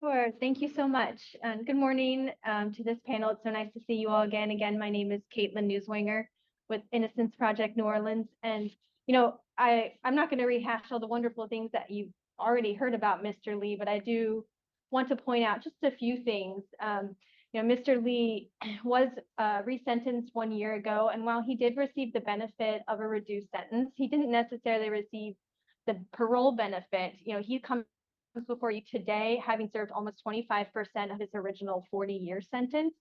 Sure. Thank you so much. And good morning to this panel. It's so nice to see you all again. Again, my name is Caitlin Newswinger with Innocence Project New Orleans. And, you know, I'm not going to rehash all the wonderful things that you've already heard about Mr. Lee, but I do want to point out just a few things. You know, Mr. Lee was resentenced 1 year ago, and while he did receive the benefit of a reduced sentence, he didn't necessarily receive the parole benefit. You know, he comes before you today, having served almost 25% of his original 40-year sentence.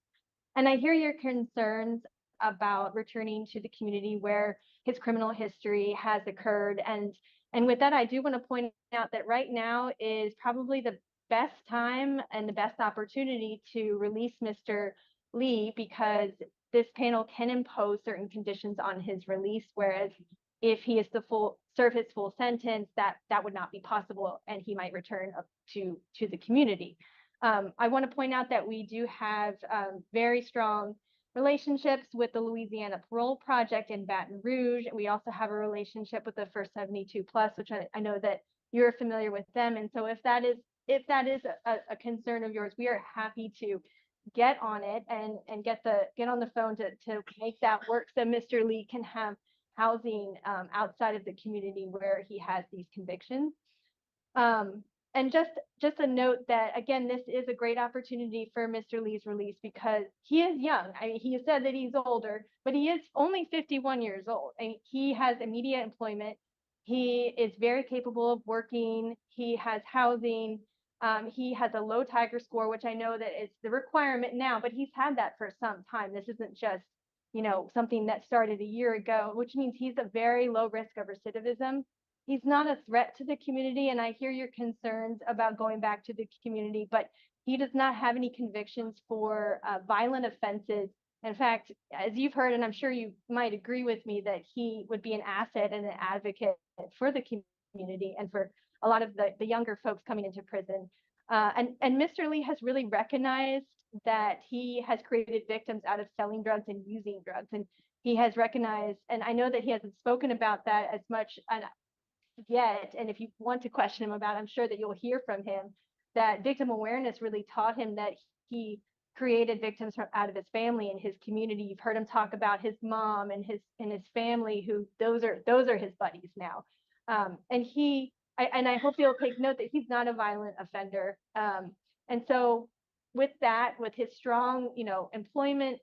And I hear your concerns about returning to the community where his criminal history has occurred. And with that, I do want to point out that right now is probably the best time and the best opportunity to release Mr. Lee, because this panel can impose certain conditions on his release, whereas if he is to serve his full sentence, that would not be possible, and he might return up to the community. I want to point out that we do have very strong relationships with the Louisiana Parole Project in Baton Rouge. We also have a relationship with the First 72 Plus, which I know that you're familiar with them. And so if that is a concern of yours, we are happy to get on it and get on the phone to make that work so Mr. Lee can have housing outside of the community where he has these convictions. And just a note that, again, this is a great opportunity for Mr. Lee's release because he is young. I mean, he said that he's older, but he is only 51 years old, and he has immediate employment. He is very capable of working. He has housing. He has a low Tiger score, which I know that is the requirement now, but he's had that for some time. This isn't just, you know, something that started a year ago, which means he's a very low risk of recidivism. He's not a threat to the community, and I hear your concerns about going back to the community, but He does not have any convictions for violent offenses. In fact, as you've heard, and I'm sure you might agree with me, that he would be an asset and an advocate for the community and for a lot of the younger folks coming into prison. And Mr. Lee has really recognized that he has created victims out of selling drugs and using drugs. And he has recognized, and I know that he hasn't spoken about that as much yet. And if you want to question him about it, I'm sure that you'll hear from him that victim awareness really taught him that he created victims from out of his family and his community. You've heard him talk about his mom and his family, who those are his buddies now. And I hope you'll take note that he's not a violent offender. And so with that, with his strong, employment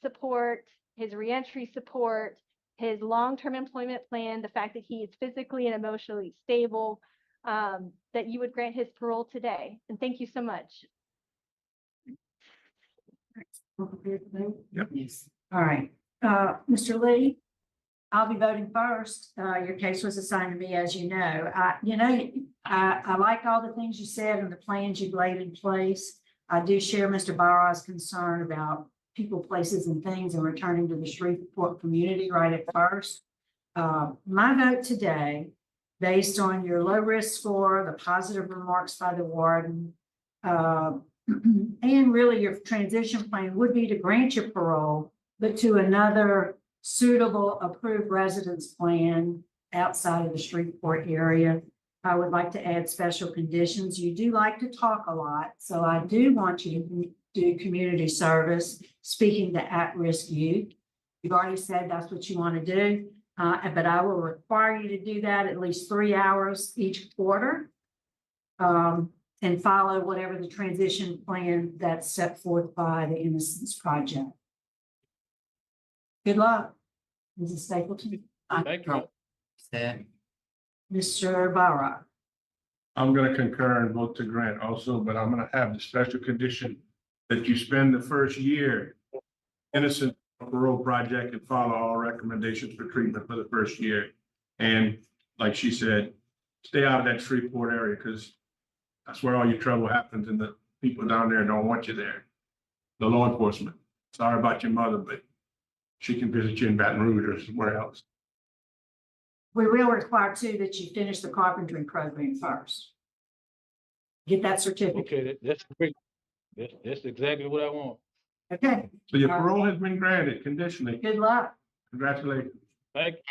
support, his reentry support, his long-term employment plan, the fact that he is physically and emotionally stable, that you would grant his parole today. And thank you so much. Yep. Yes. All right, Mr. Lee, I'll be voting first. Your case was assigned to me, as you know. I like all the things you said and the plans you've laid in place. I do share Mr. Barra's concern about people, places, and things and returning to the Shreveport community right at first. My vote today, based on your low risk score, the positive remarks by the warden, and really your transition plan would be to grant your parole, but to another suitable approved residence plan outside of the Shreveport area. I would like to add special conditions. You do like to talk a lot, so I do want you to do community service, speaking to at-risk youth. You've already said that's what you want to do, but I will require you to do that at least 3 hours each quarter, and follow whatever the transition plan that's set forth by the Innocence Project. Good luck, Mrs. Stapleton. Thank you. Said. Mr. Barra. I'm gonna concur and vote to grant also, but I'm gonna have the special condition that you spend the first year innocent parole project and follow all recommendations for treatment for the first year. And like she said, stay out of that Shreveport area, because that's where all your trouble happens, and the people down there don't want you there. The law enforcement. Sorry about your mother, but she can visit you in Baton Rouge or somewhere else. We will require too that you finish the carpentry program first. Get that certificate. Okay, that's great. That's exactly what I want. Okay, So your parole has been granted conditionally. good luck. Congratulations. Thank you.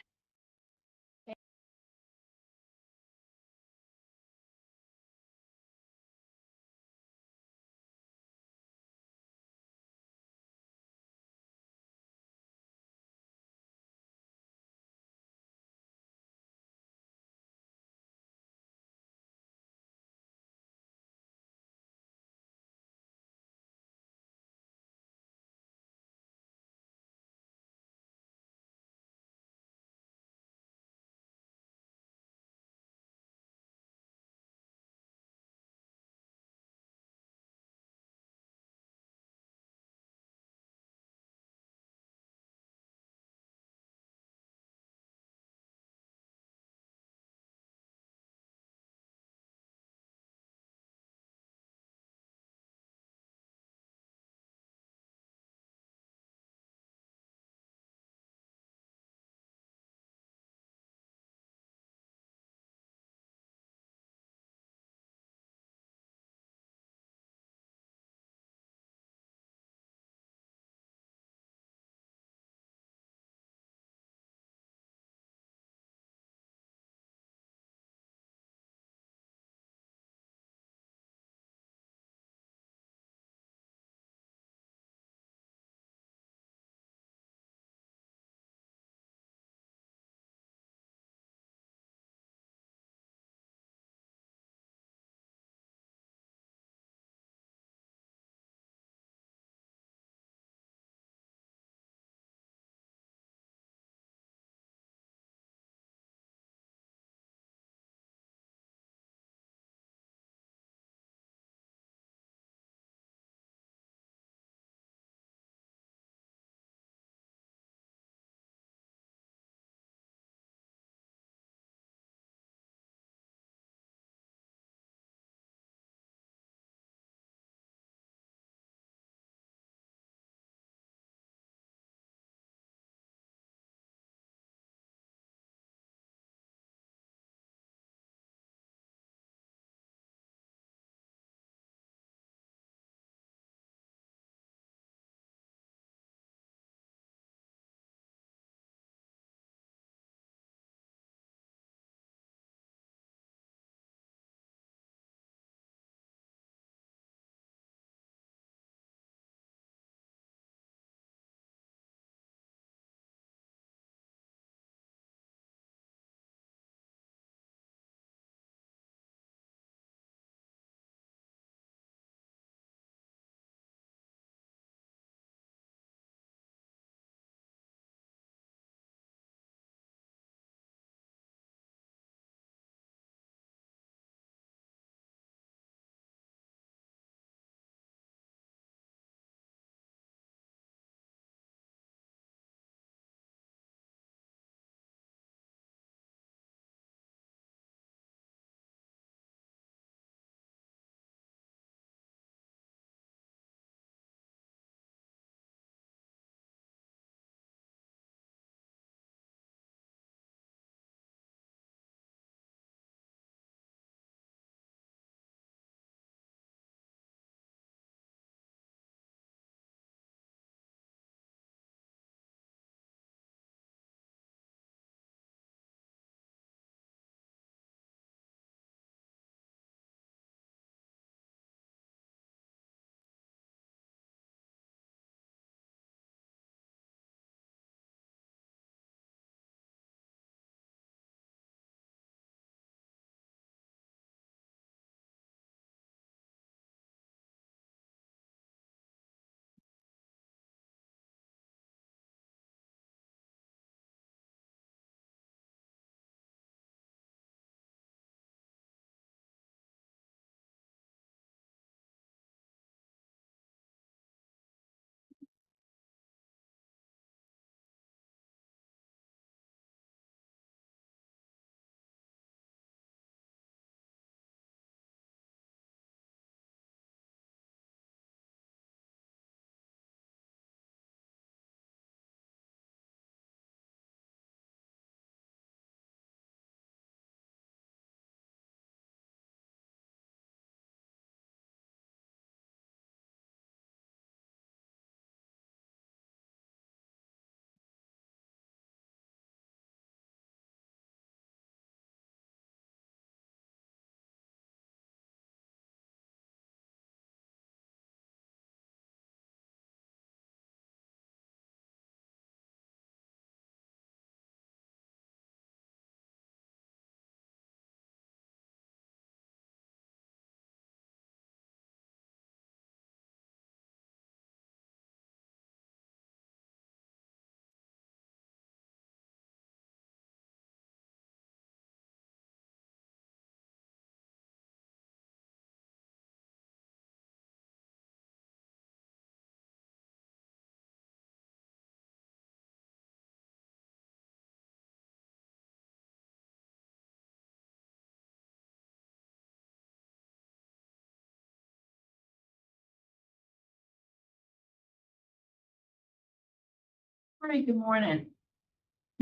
Morning, good morning.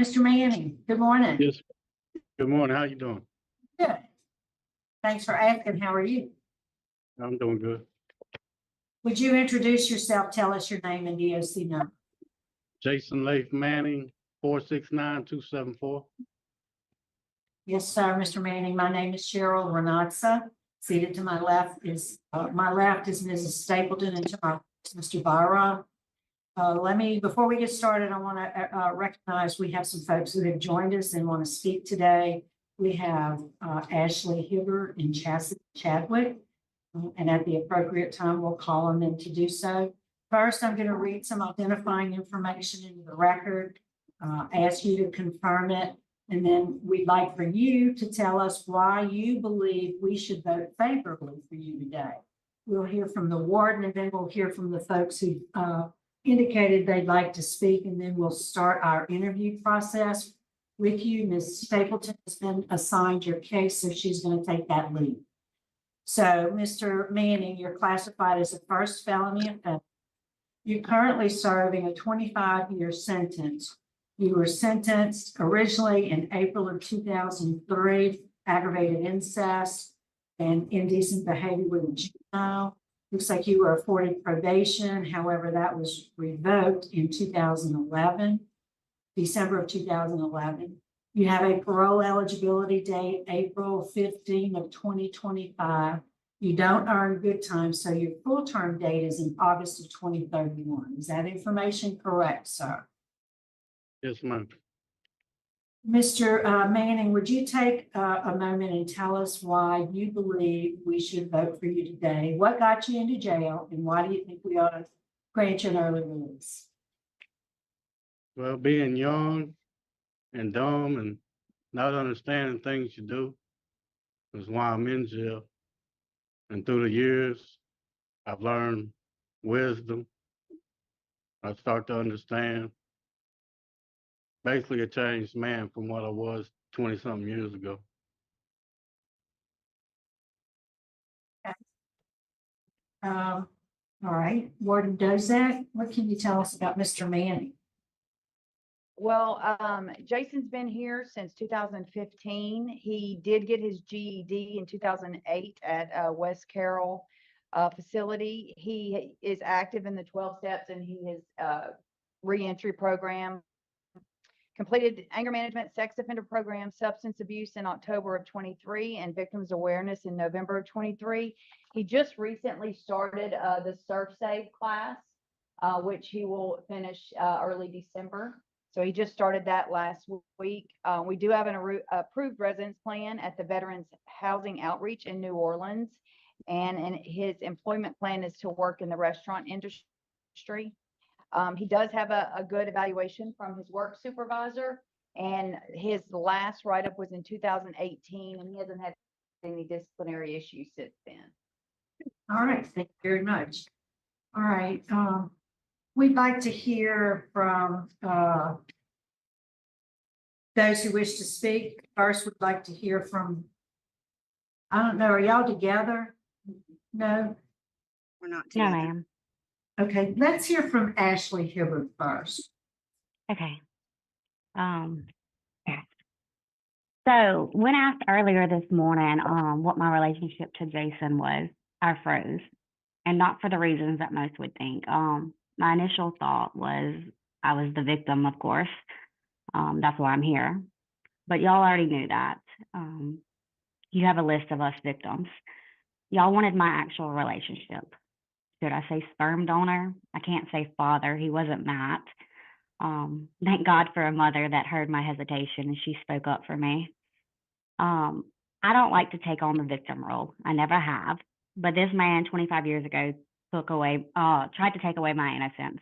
Mr. Manning, good morning. Yes. Good morning. How you doing? Good. Thanks for asking. How are you? I'm doing good. Would you introduce yourself? Tell us your name and DOC number. Jason Leif Manning, 469-274. Yes, sir, Mr. Manning. My name is Cheryl Renatza. Seated to my left is Mrs. Stapleton, and to my right is Mr. Byron. Before we get started, I want to recognize we have some folks who have joined us and want to speak today. We have Ashley Hibbert and Chadwick, and at the appropriate time, we'll call on them to do so. First, I'm going to read some identifying information into the record, ask you to confirm it, and then we'd like for you to tell us why you believe we should vote favorably for you today. We'll hear from the warden, and then we'll hear from the folks who indicated they'd like to speak, and then we'll start our interview process with you. Ms. Stapleton has been assigned your case, so she's going to take that lead. So, Mr. Manning, you're classified as a first felony offender. You're currently serving a 25-year sentence. You were sentenced originally in April of 2003, aggravated incest and indecent behavior with a juvenile. Looks like you were afforded probation. However, that was revoked in 2011, December of 2011. You have a parole eligibility date, April 15 of 2025. You don't earn good time, so your full term date is in August of 2031. Is that information correct, sir? Yes, ma'am. Mr. Manning, would you take a moment and tell us why you believe we should vote for you today? What got you into jail, and why do you think we ought to grant you an early release? Well, being young and dumb and not understanding things you do is why I'm in jail. And through the years, I've learned wisdom. I start to understand. Basically a changed man from what I was 20-something years ago. All right, Warden Dozak, what can you tell us about Mr. Manning? Well, Jason's been here since 2015. He did get his GED in 2008 at West Carroll facility. He is active in the 12 steps, and he has reentry program. Completed anger management, sex offender program, substance abuse in October of 23, and victims awareness in November of 23. He just recently started the Surf Save class, which he will finish early December. So he just started that last week. We do have an approved residence plan at the Veterans Housing Outreach in New Orleans. And his employment plan is to work in the restaurant industry. He does have a good evaluation from his work supervisor, and his last write-up was in 2018, and he hasn't had any disciplinary issues since then. All right, thank you very much. All right, we'd like to hear from those who wish to speak. First, we'd like to hear from, I don't know, are y'all together? No? We're not No, together. ma'am. Okay, let's hear from Ashley Hibbert first. Okay. Yeah. So when asked earlier this morning, what my relationship to Jason was, I froze, and not for the reasons that most would think. My initial thought was I was the victim, of course. That's why I'm here. But y'all already knew that. You have a list of us victims. Y'all wanted my actual relationship. Should I say sperm donor? I can't say father. He wasn't that. Thank God for a mother that heard my hesitation and she spoke up for me. I don't like to take on the victim role. I never have. But this man 25 years ago tried to take away my innocence.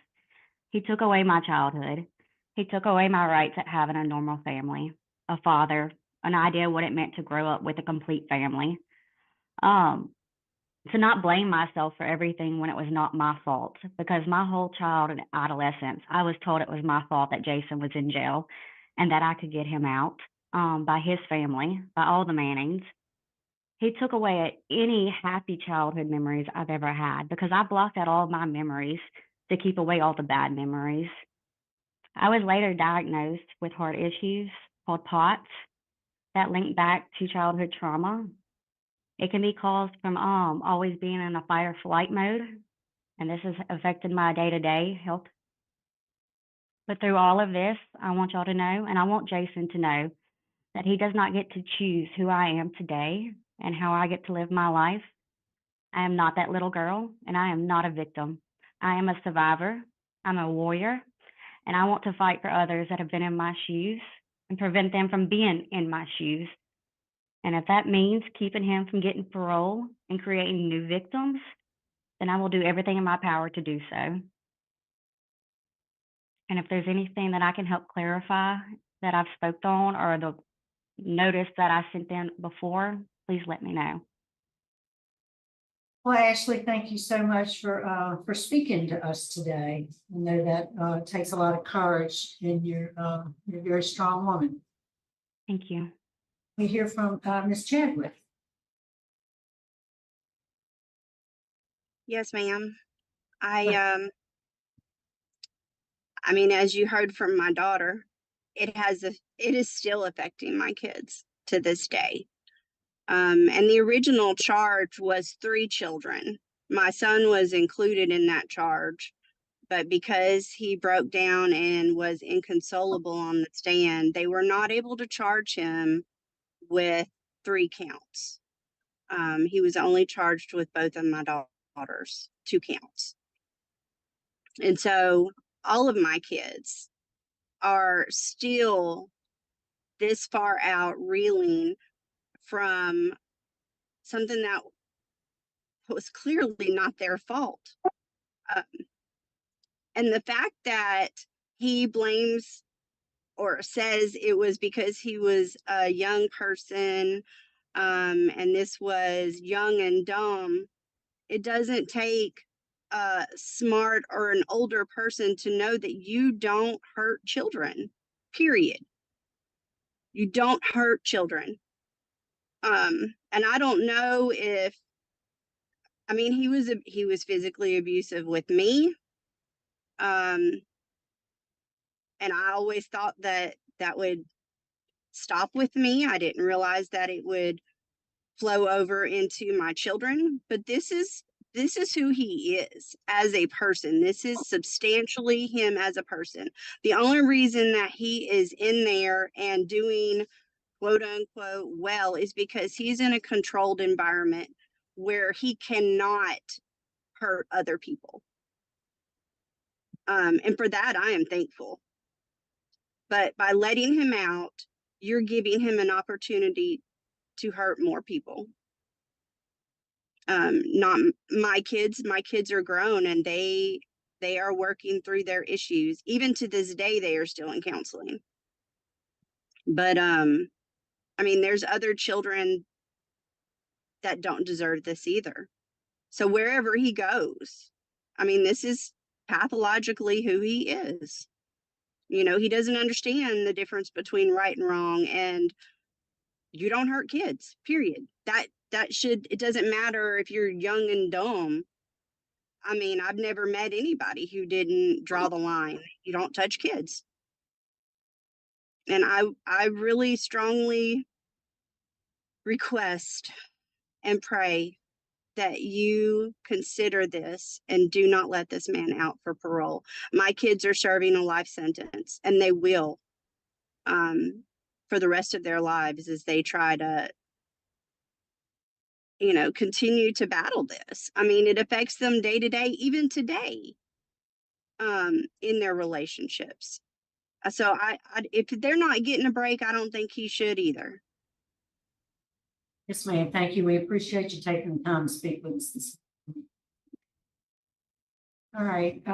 He took away my childhood. He took away my rights at having a normal family, a father, an idea what it meant to grow up with a complete family. To not blame myself for everything when it was not my fault, because my whole child and adolescence, I was told it was my fault that Jason was in jail and that I could get him out by his family, by all the Mannings. He took away any happy childhood memories I've ever had because I blocked out all of my memories to keep away all the bad memories. I was later diagnosed with heart issues called POTS that link back to childhood trauma. It can be caused from always being in a fight or flight mode, and this has affected my day-to-day health. But through all of this, I want y'all to know, and I want Jason to know, that he does not get to choose who I am today and how I get to live my life. I am not that little girl, and I am not a victim. I am a survivor. I'm a warrior, and I want to fight for others that have been in my shoes and prevent them from being in my shoes. And if that means keeping him from getting parole and creating new victims, then I will do everything in my power to do so. And if there's anything that I can help clarify that I've spoke on or the notice that I sent in before, please let me know. Well, Ashley, thank you so much for speaking to us today. I know that takes a lot of courage, and you're a very strong woman. Thank you. We hear from Ms. Chadwick. Yes, ma'am. I mean, as you heard from my daughter, it is still affecting my kids to this day. And the original charge was 3 children. My son was included in that charge, but because he broke down and was inconsolable on the stand, they were not able to charge him with 3 counts. He was only charged with both of my daughters, 2 counts. And so all of my kids are still this far out reeling from something that was clearly not their fault. And the fact that he blames or says it was because he was a young person, and this was young and dumb, it doesn't take a smart or an older person to know that you don't hurt children, period. You don't hurt children. And I don't know if, I mean, he was physically abusive with me. And I always thought that that would stop with me. I didn't realize that it would flow over into my children, but this is who he is as a person. This is substantially him as a person. The only reason that he is in there and doing quote unquote well is because he's in a controlled environment where he cannot hurt other people. And for that, I am thankful. But by letting him out, you're giving him an opportunity to hurt more people. Not my kids. My kids are grown and they are working through their issues. Even to this day, they are still in counseling. But I mean, there's other children that don't deserve this either. So wherever he goes, I mean, this is pathologically who he is. You know, he doesn't understand the difference between right and wrong, and you don't hurt kids, period. It doesn't matter if you're young and dumb. I mean, I've never met anybody who didn't draw the line. You don't touch kids. And I really strongly request and pray that you consider this and do not let this man out for parole. My kids are serving a life sentence, and they will for the rest of their lives as they try to, you know, continue to battle this. I mean, it affects them day to day, even today, in their relationships. So if they're not getting a break, I don't think he should either. Yes, ma'am. Thank you. We appreciate you taking the time to speak with us this morning. All right,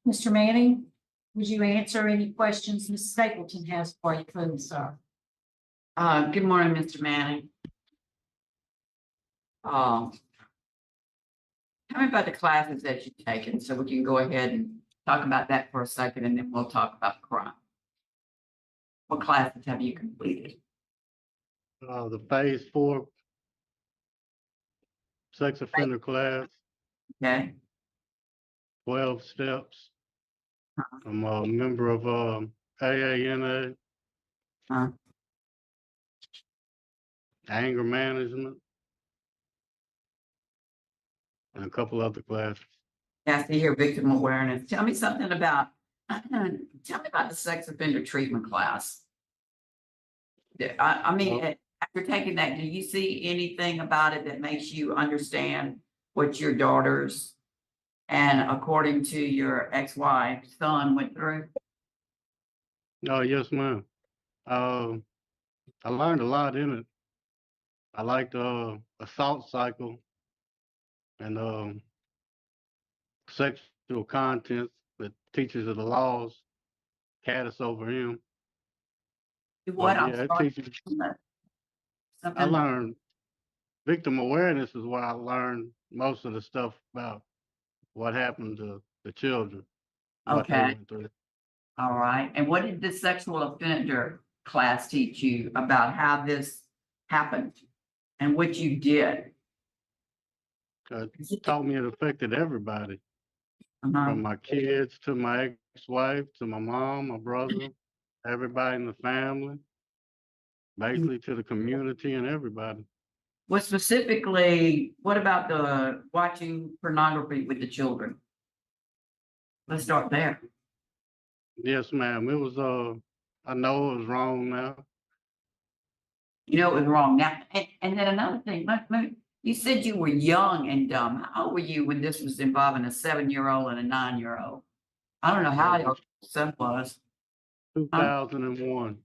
Mr. Manning, would you answer any questions Ms. Stapleton has for you, please, sir? Good morning, Mr. Manning. Tell me about the classes that you've taken, so we can go ahead and talk about that for a second, and then we'll talk about crime. What classes have you completed? The phase 4 sex offender class, Okay, 12 steps. I'm a member of AANA, Huh? anger management, and a couple other classes. Yeah, I see here victim awareness. Tell me something about, tell me about the sex offender treatment class. I mean, after taking that, do you see anything about it that makes you understand what your daughters and according to your ex-wife, son went through? Oh, yes, ma'am. I learned a lot in it. I liked assault cycle and sexual contents that teaches of the laws, caddis over him. What? But I'm yeah, it sorry. teaches. I Something, learned victim awareness is where I learned most of the stuff about what happened to the children, what they okay, went through. all right. And what did the sexual offender class teach you about how this happened and what you did? It taught me it affected everybody, Uh-huh. from my kids to my ex-wife to my mom, my brother, everybody in the family, basically to the community and everybody. What specifically, what about the watching pornography with the children? Let's start there. Yes, ma'am. It was I know it was wrong now. You know, it was wrong now. And then another thing, you said you were young and dumb. How old were you when this was involving a 7-year-old and a 9-year-old? I don't know how your son was. 2001.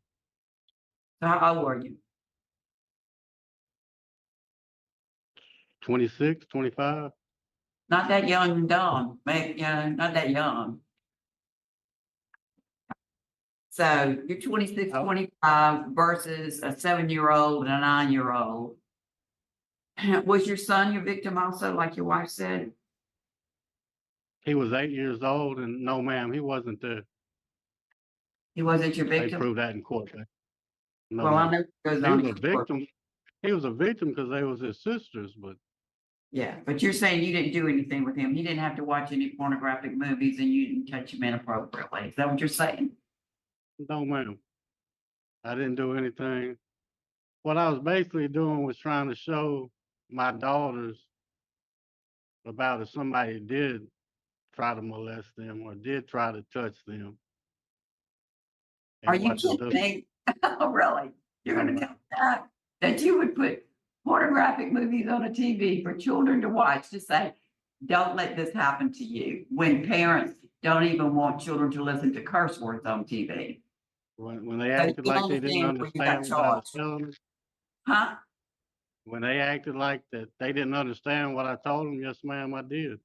So how old were you? 26, 25. Not that young and dumb, maybe, not that young. So you're 26, 25 versus a 7-year-old and a 9-year-old. Was your son your victim also, like your wife said? He was 8 years old, and no, ma'am, he wasn't there. He wasn't your They victim? proved that in court. No, Well, I ma'am. know it goes He on was in a court. victim. He was a victim because they was his sisters, but Yeah, but you're saying you didn't do anything with him. He didn't have to watch any pornographic movies and you didn't touch him inappropriately. Is that what you're saying? no, ma'am. I didn't do anything. What I was basically doing was trying to show my daughters about if somebody did try to molest them or did try to touch them. Are And you what to kidding do. me? Oh, really? You're gonna tell me that you would put pornographic movies on a TV for children to watch to say, don't let this happen to you, when parents don't even want children to listen to curse words on TV. When they So acted you like they didn't understand where you got understand what I was charged. telling them, Huh? when they acted like that they didn't understand what I told them, yes, ma'am, I did.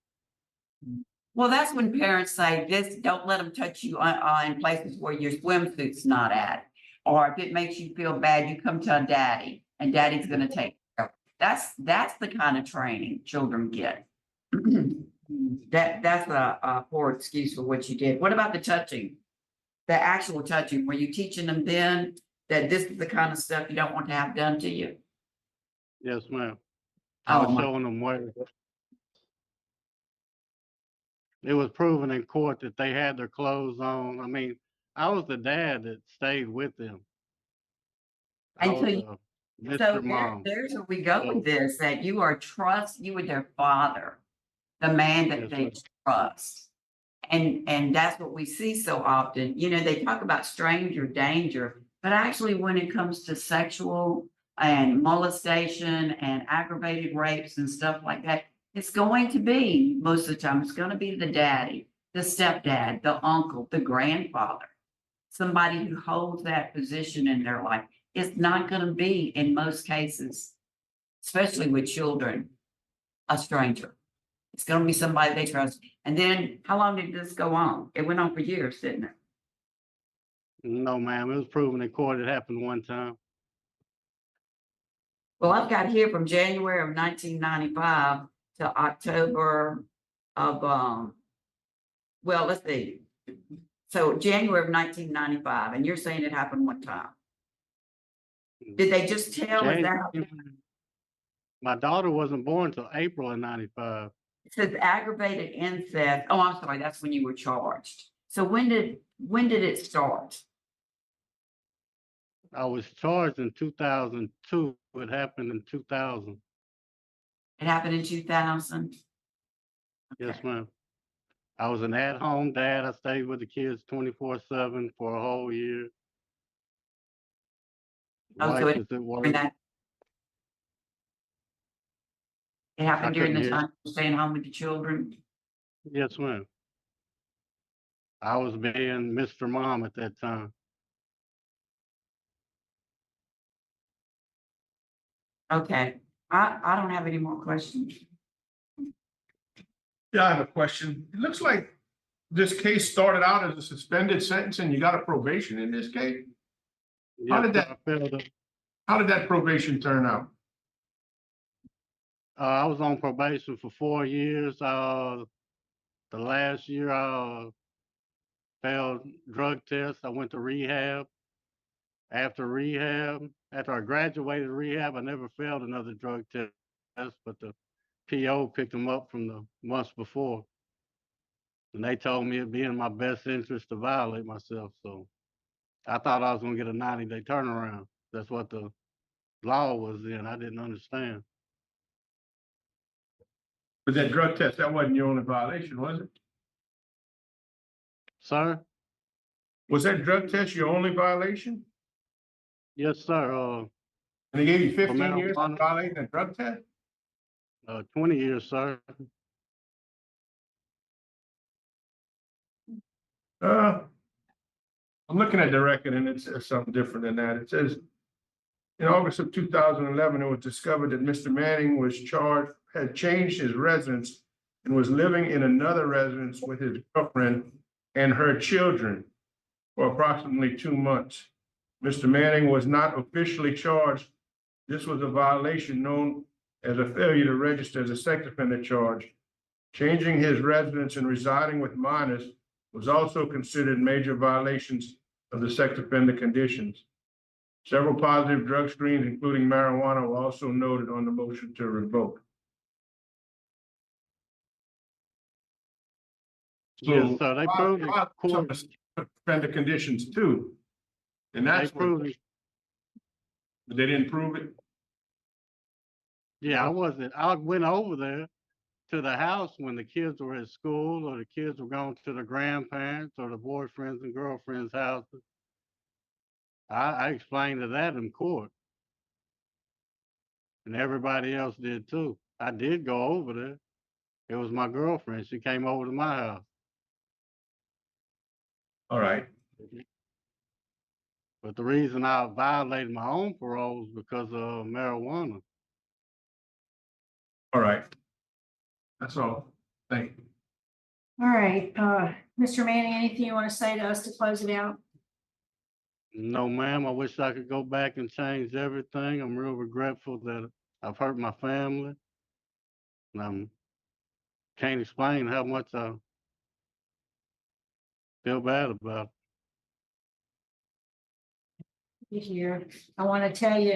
Well, that's when parents say this, don't let them touch you in places where your swimsuit's not at. Or if it makes you feel bad, you come to a daddy and daddy's gonna take care of it. That's the kind of training children get. That's a poor excuse for what you did. What about the touching? The actual touching, were you teaching them then that this is the kind of stuff you don't want to have done to you? Yes, ma'am. I Oh, was my. showing them where it was proven in court that they had their clothes on. I mean, I was the dad that stayed with them. I And so, was so Mr. Mom. there's where we go So, with this, that you were their father, the man that yes, they ma'am. trust. And that's what we see so often. You know, they talk about stranger danger, but actually when it comes to sexual and molestation and aggravated rapes and stuff like that, it's going to be, most of the time, it's going to be the daddy, the stepdad, the uncle, the grandfather, somebody who holds that position in their life. It's not going to be, in most cases, especially with children, a stranger. It's gonna be somebody they trust. And then how long did this go on? It went on for years, didn't it? No, ma'am. It was proven in court. It happened one time. Well, I've got here from January of 1995 to October of, well, let's see. So January of 1995, and you're saying it happened one time. Did they just tell us that? My daughter wasn't born till April of '95. It says aggravated incest. Oh, I'm sorry, that's when you were charged. So when did it start? I was charged in 2002. It happened in 2000. It happened in 2000? Yes, ma'am. I was an at-home dad. I stayed with the kids 24/7 for a whole year. Oh, so Wife it was at work. during that it I happened during couldn't the hear. time you were staying home with the children? Yes, ma'am. I was being Mr. Mom at that time. Okay, I don't have any more questions. Yeah, I have a question. It looks like this case started out as a suspended sentence and you got a probation in this case? How Yes, did that, I failed it. how did that probation turn out? I was on probation for 4 years. The last year I failed drug tests. I went to rehab. After I graduated rehab, I never failed another drug test, but the PO picked them up from the months before. And they told me it'd be in my best interest to violate myself. So I thought I was gonna get a 90-day turnaround. That's what the law was then. I didn't understand. But that drug test, that wasn't your only violation, was it? Sir? Was that drug test your only violation? Yes, sir. And they gave you For 15 years for marijuana, violating a drug test? 20 years, sir. I'm looking at the record and it says something different than that. It says, in August of 2011, it was discovered that Mr. Manning was charged, had changed his residence and was living in another residence with his girlfriend and her children for approximately 2 months. Mr. Manning was not officially charged. This was a violation known as a failure to register as a sex offender charge. Changing his residence and residing with minors was also considered major violations of the sex offender conditions. Several positive drug screens, including marijuana, were also noted on the motion to revoke. Yes, sir. They proved it. Some offender conditions too. And They that's what, proved it. but they didn't prove it. Yeah, I went over there to the house when the kids were at school or the kids were going to the grandparents or the boyfriends and girlfriends' houses. I explained to that in court. And everybody else did too. I did go over there. It was my girlfriend. She came over to my house. All right. But the reason I violated my own parole was because of marijuana. All right. That's all. Thank you. All right, Mr. Manning, anything you want to say to us to close it out? No, ma'am. I wish I could go back and change everything. I'm real regretful that I've hurt my family. And I can't explain how much I feel bad about it. Here, I want to tell you,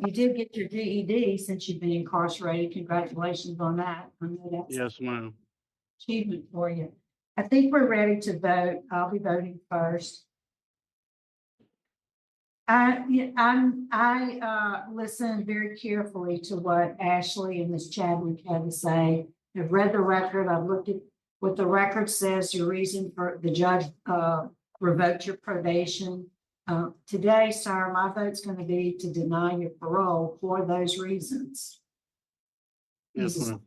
you did get your GED since you've been incarcerated. Congratulations on that. I know that's Yes, ma'am. achievement for you. I think we're ready to vote. I'll be voting first. I listened very carefully to what Ashley and Ms. Chadwick had to say. I've read the record. I've looked at what the record says, your reason for the judge revoked your probation. Today, sir, my vote's going to be to deny your parole for those reasons. Yes, ma'am.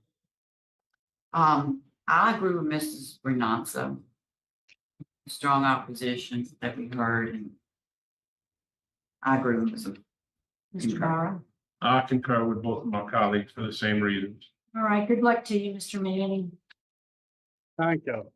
I agree with Mrs. Renanza. Strong opposition that we heard, and I agree with Mr. Byron. I concur with both of my colleagues for the same reasons. All right, good luck to you, Mr. Manning. Thank you.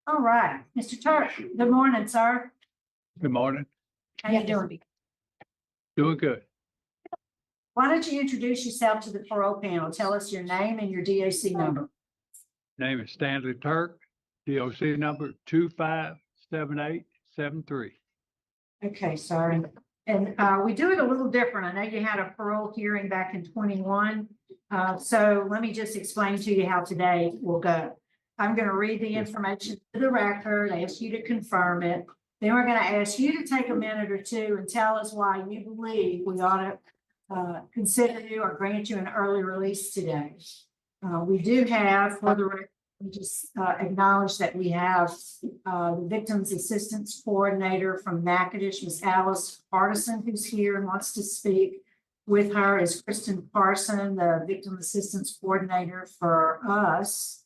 All right, Mr. Turk, good morning, sir. Good morning. How you doing? Doing good. Why don't you introduce yourself to the parole panel? Tell us your name and your DOC number. Name is Stanley Turk, DOC number 257873. Okay, sorry. And we do it a little different. I know you had a parole hearing back in 21. So let me just explain to you how today will go. I'm going to read the information to the record, ask you to confirm it. Then we're going to ask you to take a minute or two and tell us why you believe we ought to consider you or grant you an early release today. We do have, for the record, we just acknowledge that we have the Victims Assistance Coordinator from Natchitoches, Ms. Alice Artisan, who's here and wants to speak. With her is Kristen Parson, the Victim Assistance Coordinator for us,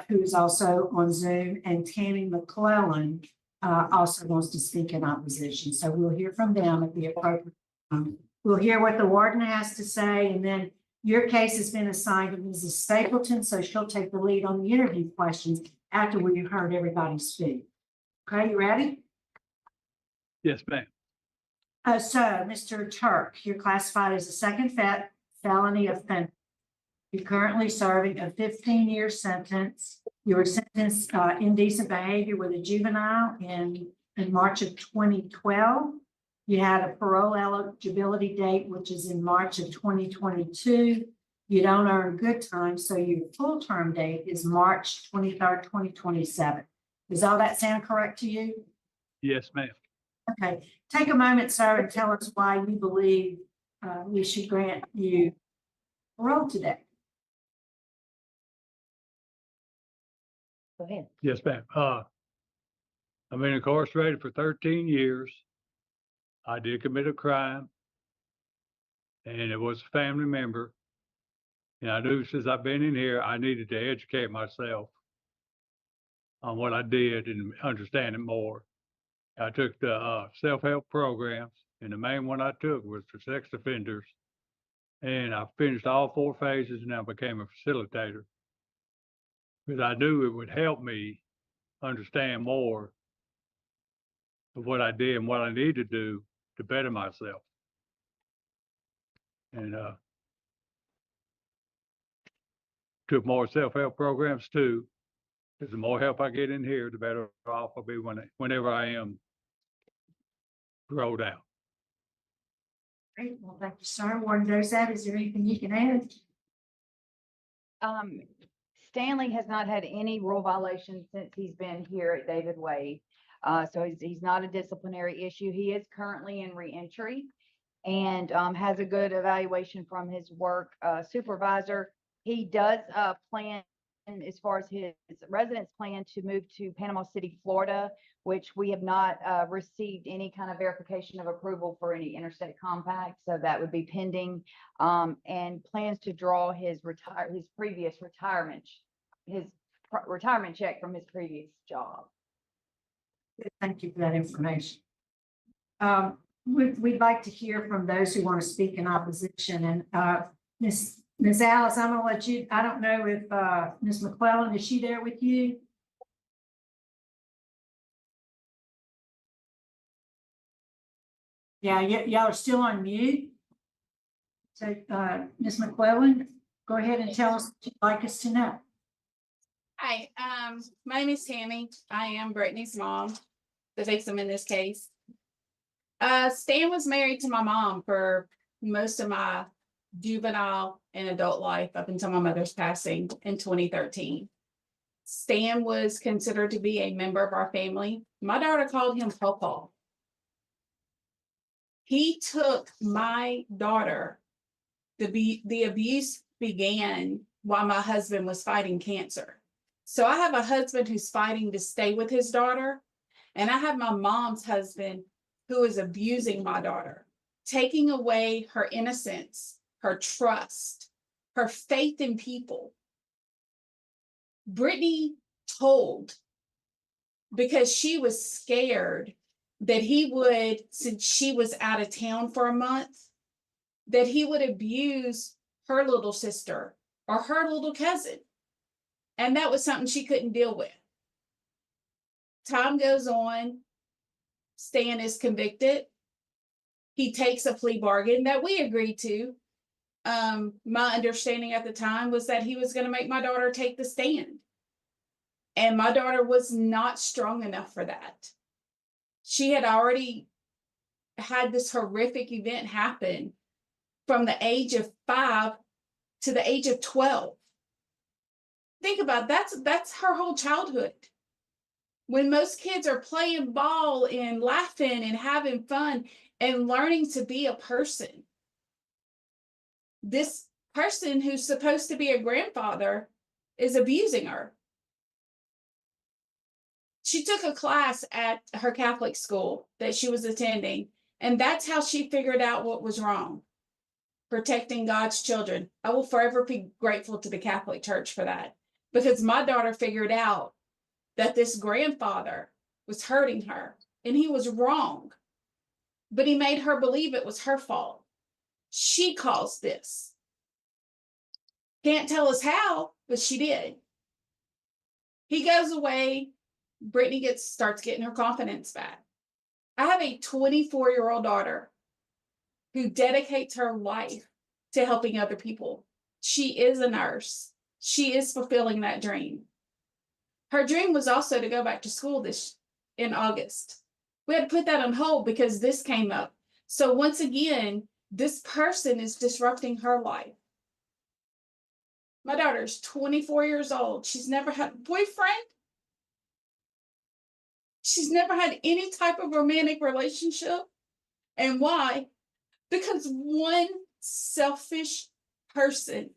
who is also on Zoom, and Tammy McClellan also wants to speak in opposition. So we'll hear from them at the appropriate time. We'll hear what the warden has to say, and then your case has been assigned to Mrs. Stapleton, so she'll take the lead on the interview questions after we've heard everybody speak. Okay, you ready? Yes, ma'am. So, Mr. Turk, you're classified as a second felony offender. You're currently serving a 15-year sentence. You were sentenced indecent behavior with a juvenile in March of 2012. You had a parole eligibility date, which is in March of 2022. You don't earn good time, so your full term date is March 23rd, 2027. Does all that sound correct to you? Yes, ma'am. Okay, take a moment, sir, and tell us why you believe we should grant you parole today. Go ahead. Yes, ma'am. I've been incarcerated for 13 years. I did commit a crime, and it was a family member. And I knew since I've been in here, I needed to educate myself on what I did and understand it more. I took the self-help programs, and the main one I took was for sex offenders. And I finished all 4 phases, and I became a facilitator. Because I knew it would help me understand more of what I did and what I need to do to better myself. And took more self-help programs too. Because the more help I get in here, the better off I'll be whenever I am rolled out. Great, well, thank you, sir. Warden Dozat, is there anything you can add? Stanley has not had any rule violations since he's been here at David Wade. So he's not a disciplinary issue. He is currently in reentry and has a good evaluation from his work supervisor. He does plan, as far as his residence plan, to move to Panama City, Florida, which we have not received any kind of verification of approval for any interstate compact. So that would be pending, and plans to draw his previous retirement check from his previous job. Thank you for that information. We'd like to hear from those who want to speak in opposition. And Ms. Alice, I'm going to let you, I don't know if Ms. McClellan, is she there with you? Yeah, y'all are still on mute. So Ms. McClellan, go ahead and tell us what you'd like us to know. Hi, my name is Tammy. I am Brittany's mom, the victim in this case. Stan was married to my mom for most of my juvenile and adult life up until my mother's passing in 2013. Stan was considered to be a member of our family. My daughter called him Pawpaw. He took my daughter. The abuse began while my husband was fighting cancer. So I have a husband who's fighting to stay with his daughter, and I have my mom's husband who is abusing my daughter, taking away her innocence, her trust, her faith in people. Brittany told, because she was scared that he would, since she was out of town for a month, that he would abuse her little sister or her little cousin. And that was something she couldn't deal with. time goes on, Stan is convicted. He takes a plea bargain that we agreed to. My understanding at the time was that he was going to make my daughter take the stand. And my daughter was not strong enough for that. She had already had this horrific event happen from the age of 5 to the age of 12. Think about it, that's her whole childhood. When most kids are playing ball and laughing and having fun and learning to be a person, this person who's supposed to be a grandfather is abusing her. She took a class at her Catholic school that she was attending, and that's how she figured out what was wrong. Protecting God's children. I will forever be grateful to the Catholic Church for that, because my daughter figured out that this grandfather was hurting her and he was wrong, but he made her believe it was her fault. She caused this. Can't tell us how, but she did. He goes away. Brittany starts getting her confidence back. I have a 24-year-old daughter who dedicates her life to helping other people. She is a nurse. She is fulfilling that dream. Her dream was also to go back to school in August. We had to put that on hold because this came up. So once again, this person is disrupting her life. My daughter's 24 years old. She's never had a boyfriend. She's never had any type of romantic relationship. And why? Because one selfish person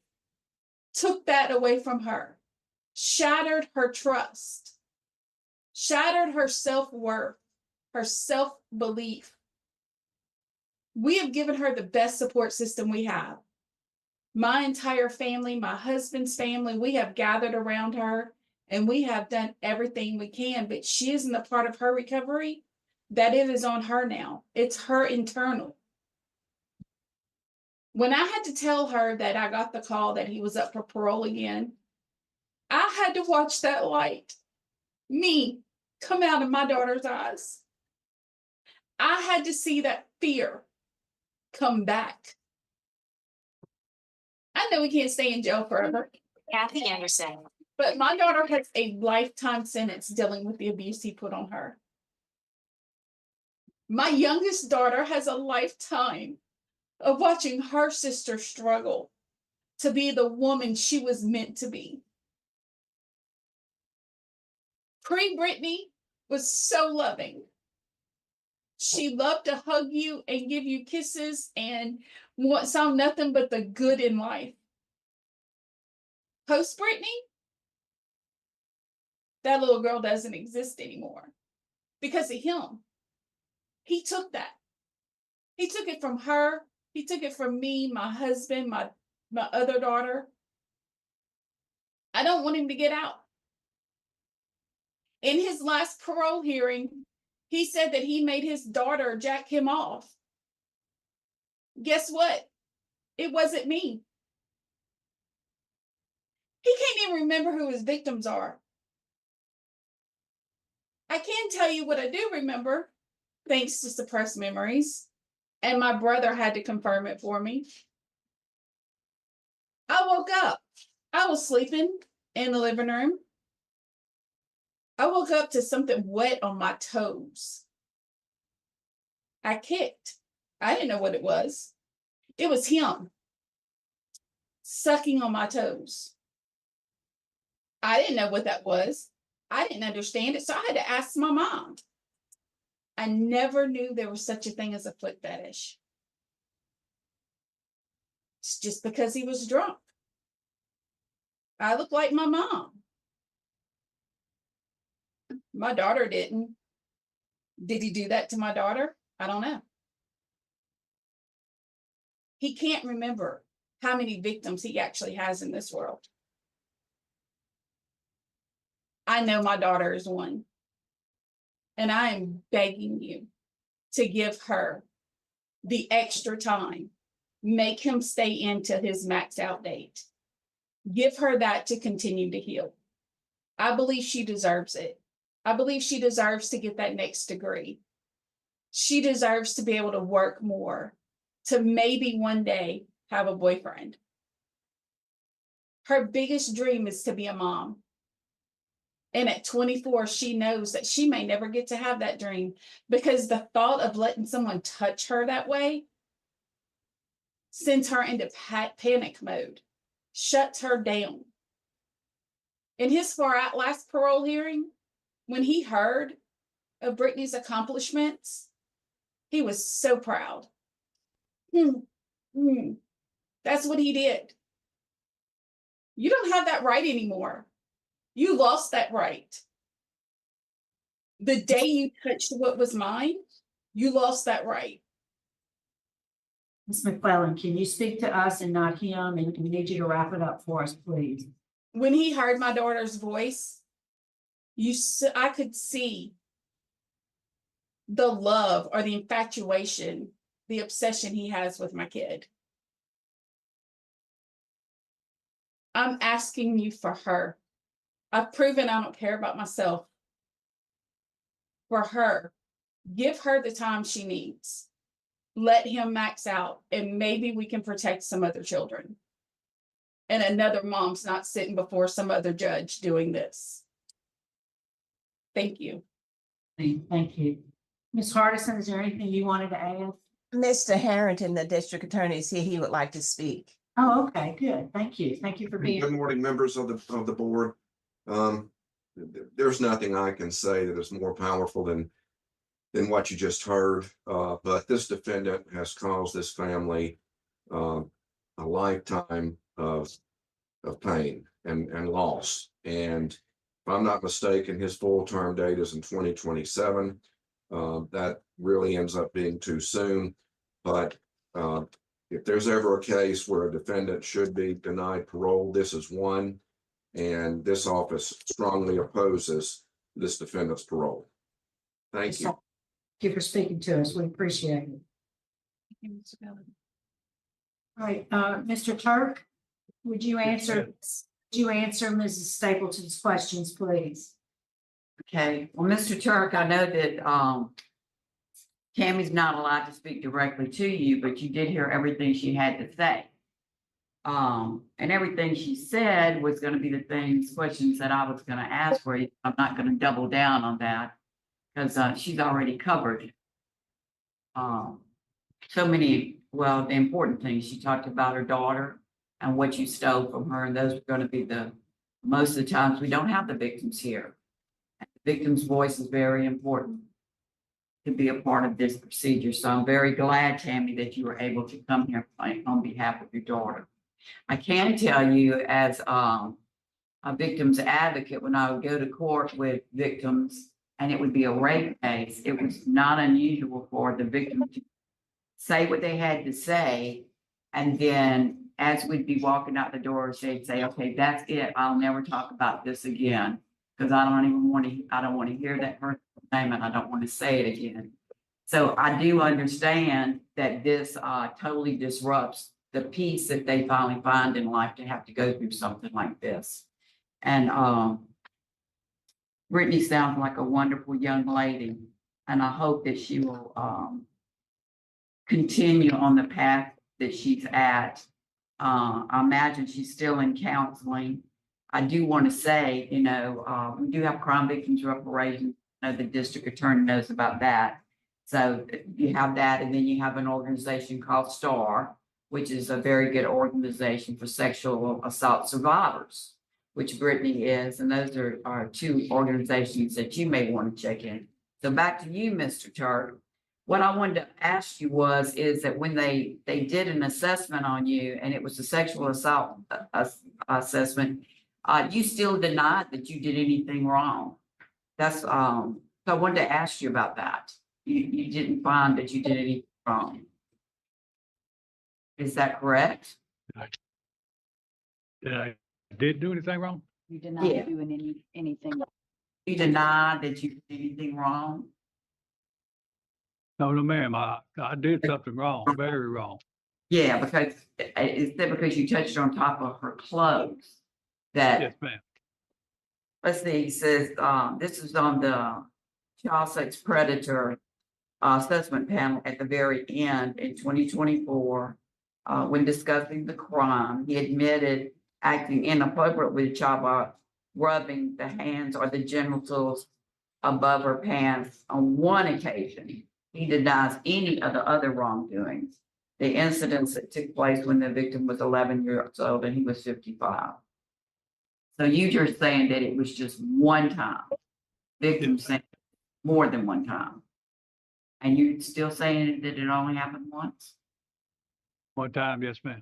took that away from her, shattered her trust, shattered her self-worth, her self-belief. We have given her the best support system we have. My entire family, my husband's family, we have gathered around her and we have done everything we can, but she isn't a part of her recovery, that it is on her now. It's her internal. When I had to tell her that I got the call that he was up for parole again, I had to watch that light, me, come out of my daughter's eyes. I had to see that fear come back. I know we can't stay in jail forever. Kathy Anderson. But my daughter has a lifetime sentence dealing with the abuse he put on her. My youngest daughter has a lifetime of watching her sister struggle to be the woman she was meant to be. Brittany was so loving. She loved to hug you and give you kisses and saw nothing but the good in life. Post Brittany, that little girl doesn't exist anymore because of him. He took that. He took it from her. He took it from me, my husband, my other daughter. I don't want him to get out. In his last parole hearing, he said that he made his daughter jack him off. Guess what? It wasn't me. He can't even remember who his victims are. I can tell you what I do remember, thanks to suppressed memories, and my brother had to confirm it for me. I woke up. I was sleeping in the living room. I woke up to something wet on my toes. I kicked. I didn't know what it was. It was him sucking on my toes. I didn't know what that was. I didn't understand it, so I had to ask my mom. I never knew there was such a thing as a foot fetish. It's just because he was drunk. I look like my mom. My daughter didn't. Did he do that to my daughter? I don't know. He can't remember how many victims he actually has in this world. I know my daughter is one. And I am begging you to give her the extra time. Make him stay into his maxed out date. Give her that to continue to heal. I believe she deserves it. I believe she deserves to get that next degree. She deserves to be able to work more, to maybe one day have a boyfriend. Her biggest dream is to be a mom. And at 24, she knows that she may never get to have that dream because the thought of letting someone touch her that way sends her into panic mode, shuts her down. In his last parole hearing, when he heard of Brittany's accomplishments, he was so proud. That's what he did. You don't have that right anymore. You lost that right. The day you touched what was mine, you lost that right. Ms. McClellan, can you speak to us and not him? And we need you to wrap it up for us, please. When he heard my daughter's voice, I could see the love or the infatuation, the obsession he has with my kid. I'm asking you for her. I've proven I don't care about myself. For her, give her the time she needs. Let him max out, and maybe we can protect some other children. And another mom's not sitting before some other judge doing this. Thank you. Thank you. Ms. Hardison, is there anything you wanted to add? Mr. Harrington, the district attorney, is here. He would like to speak. Oh, okay, good. Thank you. Thank you for being. Good morning, members of the board. There's nothing I can say that is more powerful than what you just heard. But this defendant has caused this family a lifetime of pain and loss. And if I'm not mistaken, his full term date is in 2027. That really ends up being too soon. But if there's ever a case where a defendant should be denied parole, this is one. And this office strongly opposes this defendant's parole. Thank you. Thank you for speaking to us. We appreciate it. All right, Mr. Turk, would you answer Mrs. Stapleton's questions, please? Okay, well, Mr. Turk, I know that Tammy's not allowed to speak directly to you, but you did hear everything she had to say. And everything she said was going to be the questions that I was going to ask for you. I'm not going to double down on that because she's already covered so many, well, the important things. She talked about her daughter and what you stole from her, and those are going to be most of the times we don't have the victims here. The victim's voice is very important to be a part of this procedure. So I'm very glad, Tammy, that you were able to come here on behalf of your daughter. I can tell you as a victim's advocate, when I would go to court with victims and it would be a rape case, it was not unusual for the victim to say what they had to say. And then as we'd be walking out the door, they'd say, okay, that's it. I'll never talk about this again. Because I don't want to hear that person's name and I don't want to say it again. So I do understand that this totally disrupts the peace that they finally find in life to have to go through something like this. And Brittany sounds like a wonderful young lady, and I hope that she will continue on the path that she's at. I imagine she's still in counseling. I do want to say, we do have crime victims reparations. I know the district attorney knows about that. So you have that, and then you have an organization called STAR, which is a very good organization for sexual assault survivors, which Brittany is. And those are two organizations that you may want to check in. So back to you, Mr. Turk. What I wanted to ask you is that when they did an assessment on you, and it was a sexual assault assessment, you still denied that you did anything wrong. That's so I wanted to ask you about that. You didn't find that you did anything wrong. Is that correct? That I did do anything wrong? You did not doing anything. You deny that you did anything wrong? No, ma'am, I did something wrong, very wrong. Yeah, because is that because you touched on top of her clothes? That Yes, ma'am. let's see, he says, this is on the child sex predator assessment panel at the very end in 2024. When discussing the crime, he admitted acting inappropriately with the child by rubbing the hands or the genitals above her pants on one occasion. He denies any of the other wrongdoings. The incidents that took place when the victim was 11 years old and he was 55. So you're saying that it was just one time. Victim saying more than one time. And you still saying that it only happened once? One time, yes, ma'am.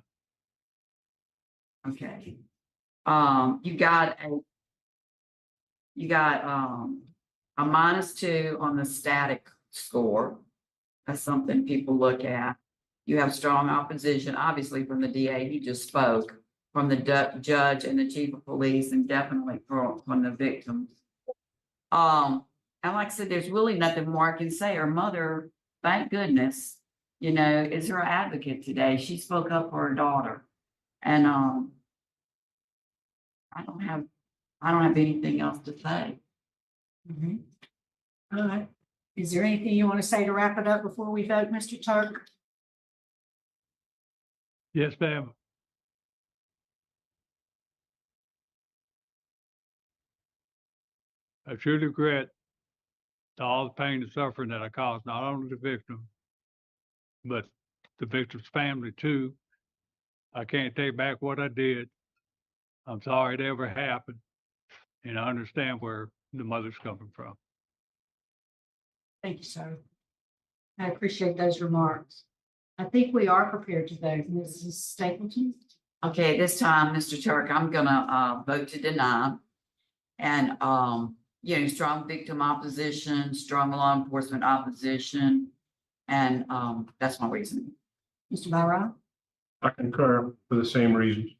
Okay. You got a -2 on the static score. That's something people look at. You have strong opposition, obviously from the DA, he just spoke, from the judge and the chief of police, and definitely from the victims. And like I said, there's really nothing more I can say. Her mother, thank goodness, you know, is her advocate today. She spoke up for her daughter. And I don't have anything else to say. Mhm. All right. Is there anything you want to say to wrap it up before we vote, Mr. Turk? Yes, ma'am. I truly regret all the pain and suffering that I caused, not only the victim, but the victim's family too. I can't take back what I did. I'm sorry it ever happened. And I understand where the mother's coming from. Thank you, sir. I appreciate those remarks. I think we are prepared to vote. Mrs. Stapleton? Okay, at this time, Mr. Turk, I'm gonna vote to deny. And you know, strong victim opposition, strong law enforcement opposition. And that's my reasoning. Mr. Byron? I concur for the same reasons.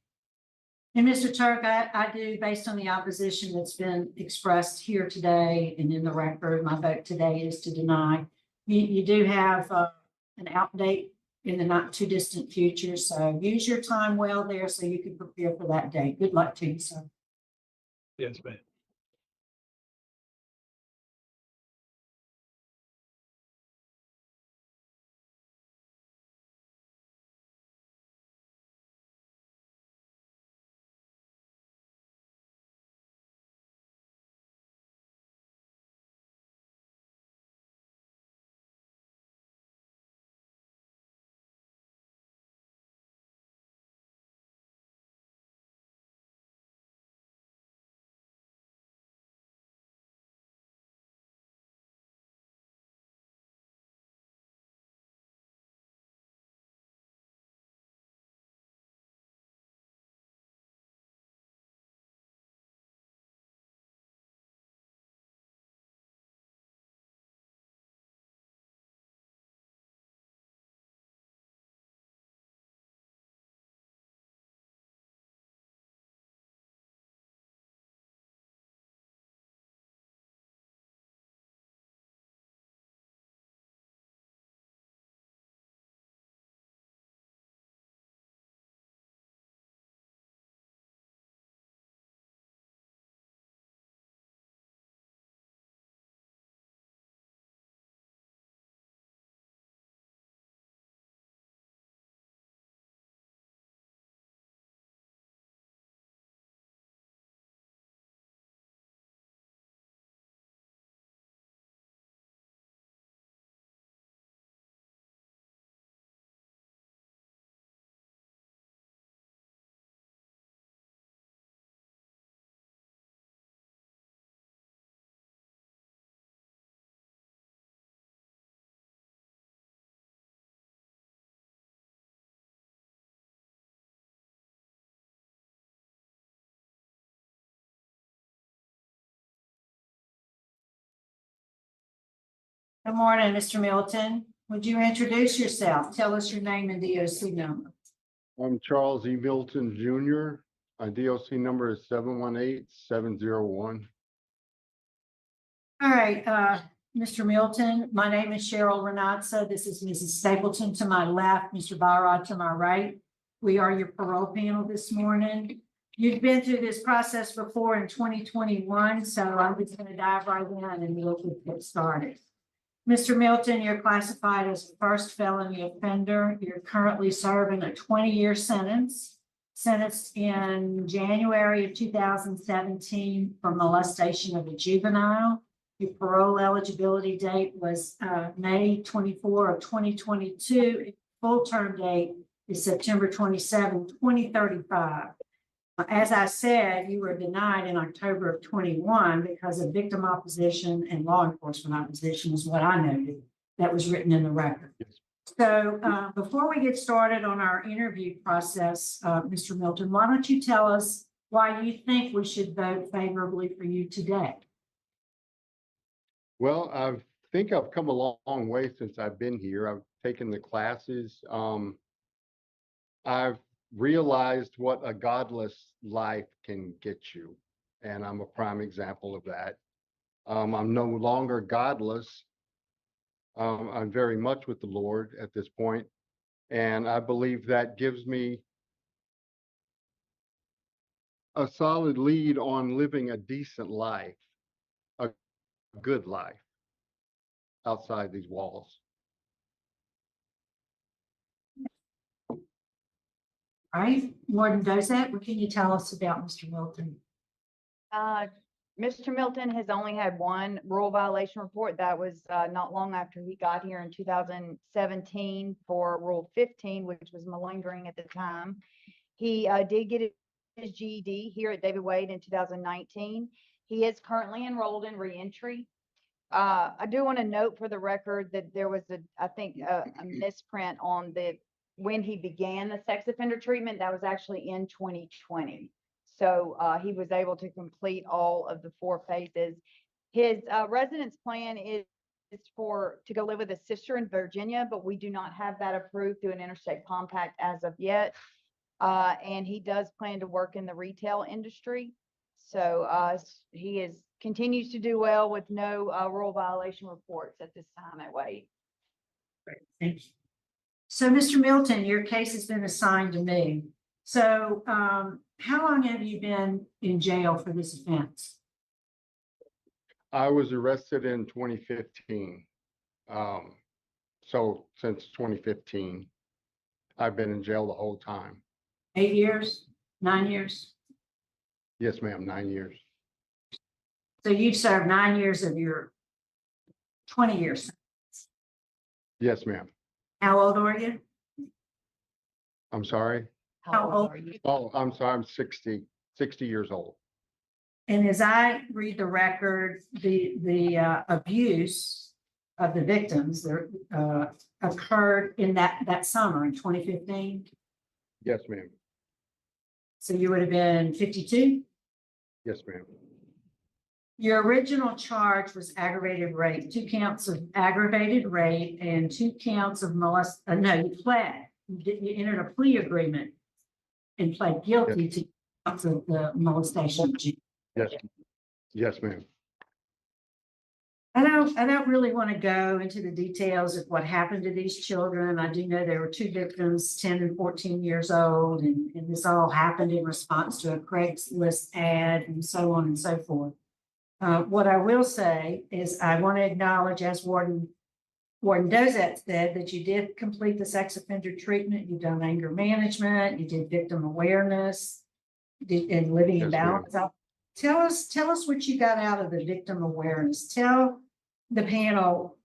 And Mr. Turk, I do, based on the opposition that's been expressed here today and in the record, my vote today is to deny. You do have an outdate in the not too distant future, so use your time well there so you can prepare for that date. Good luck to you, sir. Yes, ma'am. Good morning, Mr. Milton. Would you introduce yourself? Tell us your name and DOC number. I'm Charles E. Milton Jr. My DOC number is 718-701. All right, Mr. Milton, my name is Cheryl Renatza. This is Mrs. Stapleton to my left, Mr. Barra to my right. We are your parole panel this morning. You've been through this process before in 2021, so I'm just gonna dive right in and we'll get started. Mr. Milton, you're classified as a first felony offender. You're currently serving a 20-year sentence, sentenced in January of 2017 for molestation of a juvenile. Your parole eligibility date was May 24 of 2022. Full term date is September 27, 2035. As I said, you were denied in October of 21 because of victim opposition and law enforcement opposition is what I noted. That was written in the record. So before we get started on our interview process, Mr. Milton, why don't you tell us why you think we should vote favorably for you today? Well, I think I've come a long way since I've been here. I've taken the classes. I've realized what a godless life can get you, and I'm a prime example of that. I'm no longer godless. I'm very much with the Lord at this point, and I believe that gives me a solid lead on living a decent life, a good life outside these walls. All right, Warden Dozat, what can you tell us about Mr. Milton? Mr. Milton has only had one rule violation report. That was not long after he got here in 2017 for Rule 15, which was malingering at the time. He did get his GED here at David Wade in 2019. He is currently enrolled in reentry. I do want to note for the record that there was I think a misprint on when he began the sex offender treatment. That was actually in 2020. So he was able to complete all of the 4 phases. His residence plan is to go live with his sister in Virginia, but we do not have that approved through an interstate compact as of yet. And he does plan to work in the retail industry. So he continues to do well with no rule violation reports at this time at Wade. Great, thank you. So, Mr. Milton, your case has been assigned to me. So, how long have you been in jail for this offense? I was arrested in 2015. So since 2015, I've been in jail the whole time. 8 years, 9 years? Yes, ma'am, 9 years. So you've served 9 years of your 20 years. Yes, ma'am. How old are you? I'm sorry. How old are you? Oh, I'm sorry. I'm 60 years old. And as I read the record, the abuse of the victims occurred in that summer in 2015. Yes, ma'am. So you would have been 52? Yes, ma'am. Your original charge was aggravated rape, 2 counts of aggravated rape and 2 counts of no, you pled. You entered a plea agreement and pled guilty to counts of the molestation. Yes. Yes, ma'am. I don't really want to go into the details of what happened to these children. I do know there were 2 victims, 10 and 14 years old, and this all happened in response to a Craigslist ad and so on and so forth. What I will say is I want to acknowledge, as Warden Dozat said, that you did complete the sex offender treatment. You've done anger management. You did victim awareness and living in balance. Tell us what you got out of the victim awareness. Tell the panel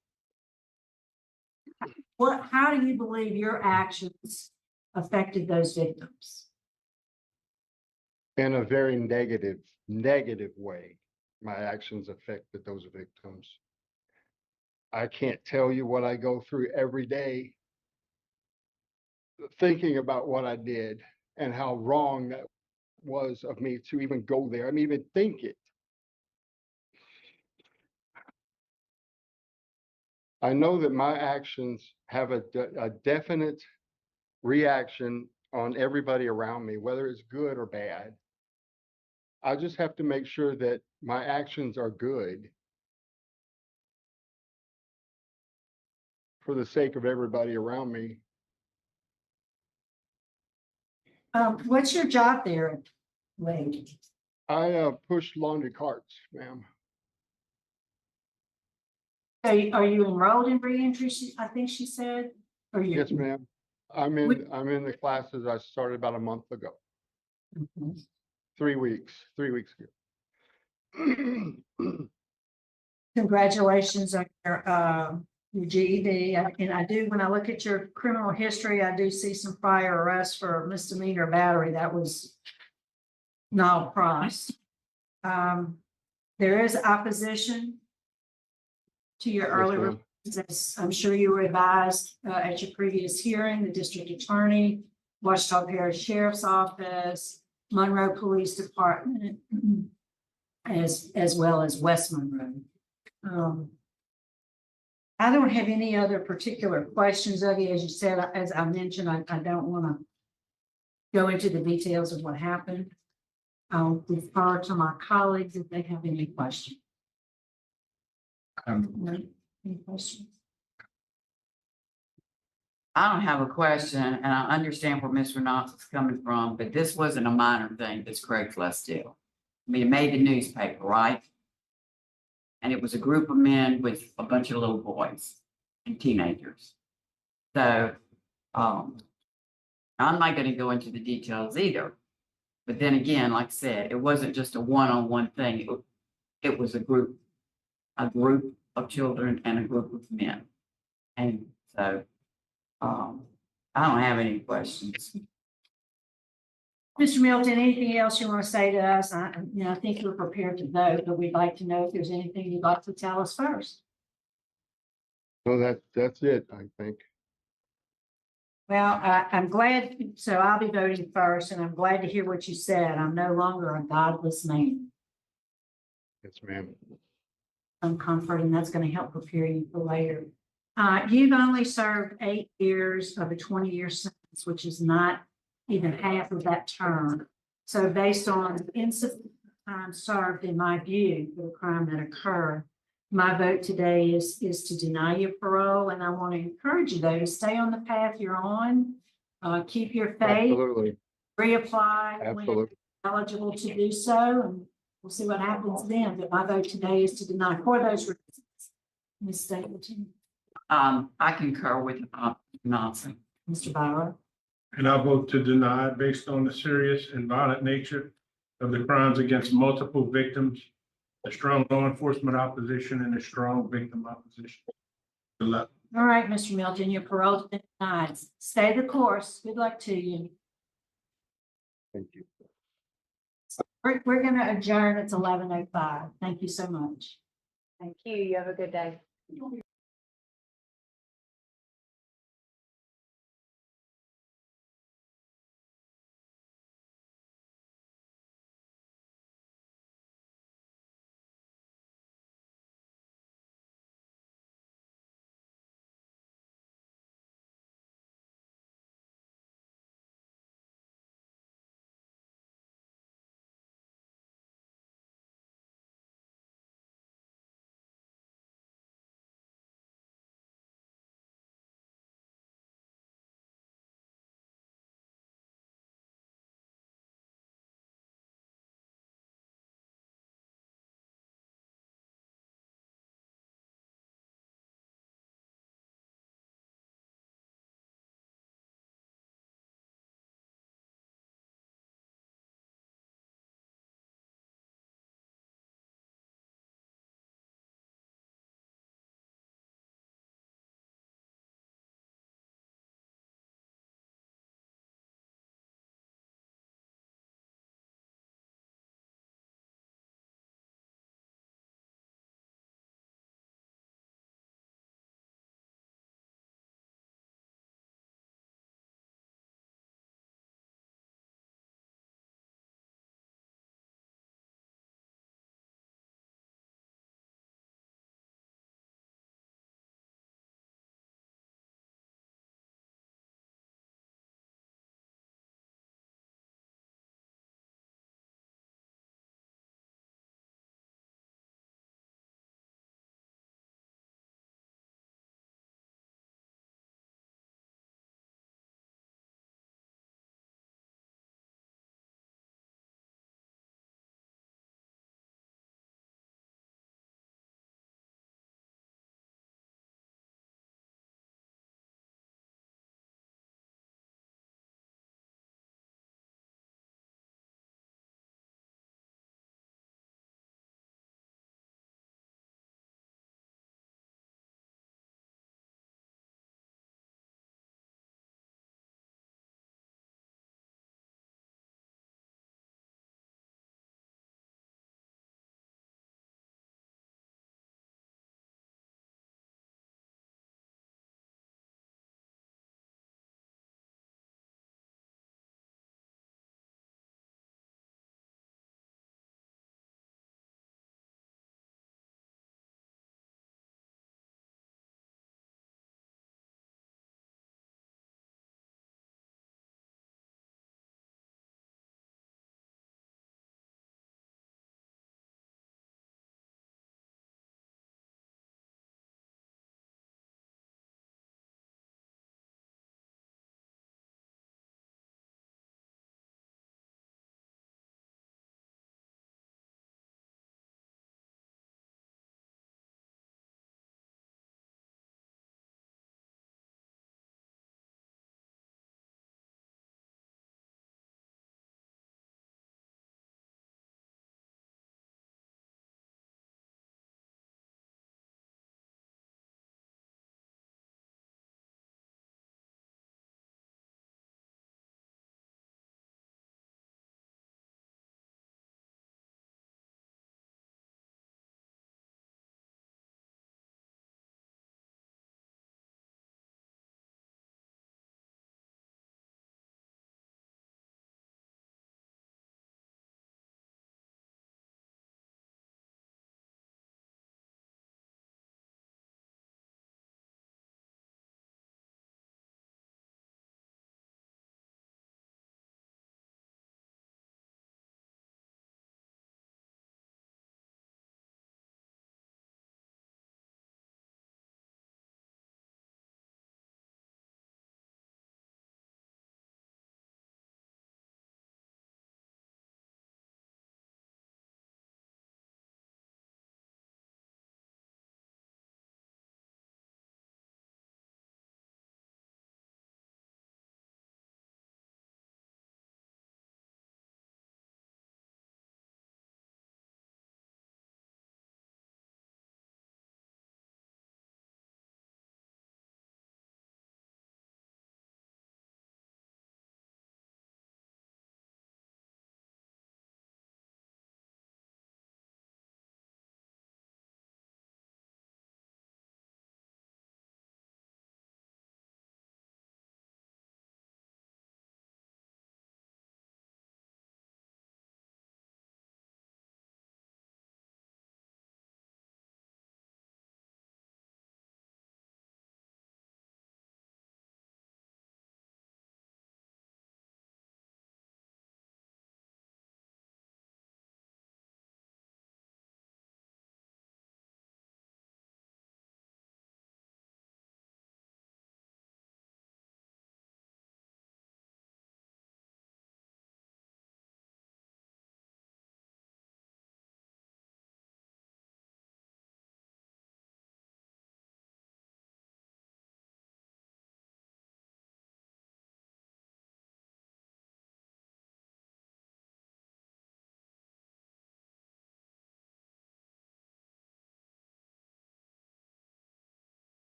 how do you believe your actions affected those victims? In a very negative way, my actions affected those victims. I can't tell you what I go through every day thinking about what I did and how wrong that was of me to even go there. I mean, even think it. I know that my actions have a definite reaction on everybody around me, whether it's good or bad. I just have to make sure that my actions are good for the sake of everybody around me. What's your job there Wait. I push laundry carts, ma'am. Are you enrolled in reentry? I think she said, or you? Yes, ma'am. I'm in the classes I started about a month ago, Mhm. 3 weeks ago. Congratulations on your GED. And I do, when I look at your criminal history, I do see some prior arrests for misdemeanor battery. That was Nile Price. There is opposition to your Yes, early ma'am. release, as I'm sure you were advised at your previous hearing, the district attorney, Washita Parish Sheriff's Office, Monroe Police Department, as well as West Monroe. I don't have any other particular questions of you. As you said, as I mentioned, I don't want to go into the details of what happened. I'll defer to my colleagues if they have any questions. No? Any questions? I don't have a question, and I understand where Mr. Knox is coming from, but this wasn't a minor thing, this Craigslist deal. I mean, it made the newspaper, right? And it was a group of men with a bunch of little boys and teenagers. So, I'm not gonna go into the details either. But then again, like I said, it wasn't just a one-on-one thing. It was a group of children and a group of men. And so, I don't have any questions. Mr. Milton, anything else you want to say to us? I think we're prepared to vote, but we'd like to know if there's anything you'd like to tell us first. So that's it, I think. Well, I'm glad, so I'll be voting first, and I'm glad to hear what you said. I'm no longer a godless man. Yes, ma'am. Some comfort, and that's going to help prepare you for later. You've only served 8 years of a 20-year sentence, which is not even half of that term. So based on insufficient time served, in my view, for the crime that occurred, my vote today is to deny your parole, and I want to encourage you, though, to stay on the path you're on. Keep your faith. Absolutely. Reapply when Absolutely. you're eligible to do so, and we'll see what happens then. But my vote today is to deny for those reasons. Ms. Stapleton. I concur with, Nancy. Mr. Byron. And I vote to deny based on the serious and violent nature of the crimes against multiple victims, the strong law enforcement opposition, and the strong victim opposition. Good luck. All right, Mr. Milton, your parole's been denied. Stay the course. Good luck to you. Thank you. We're going to adjourn. It's 11:05. Thank you so much. Thank you. You have a good day.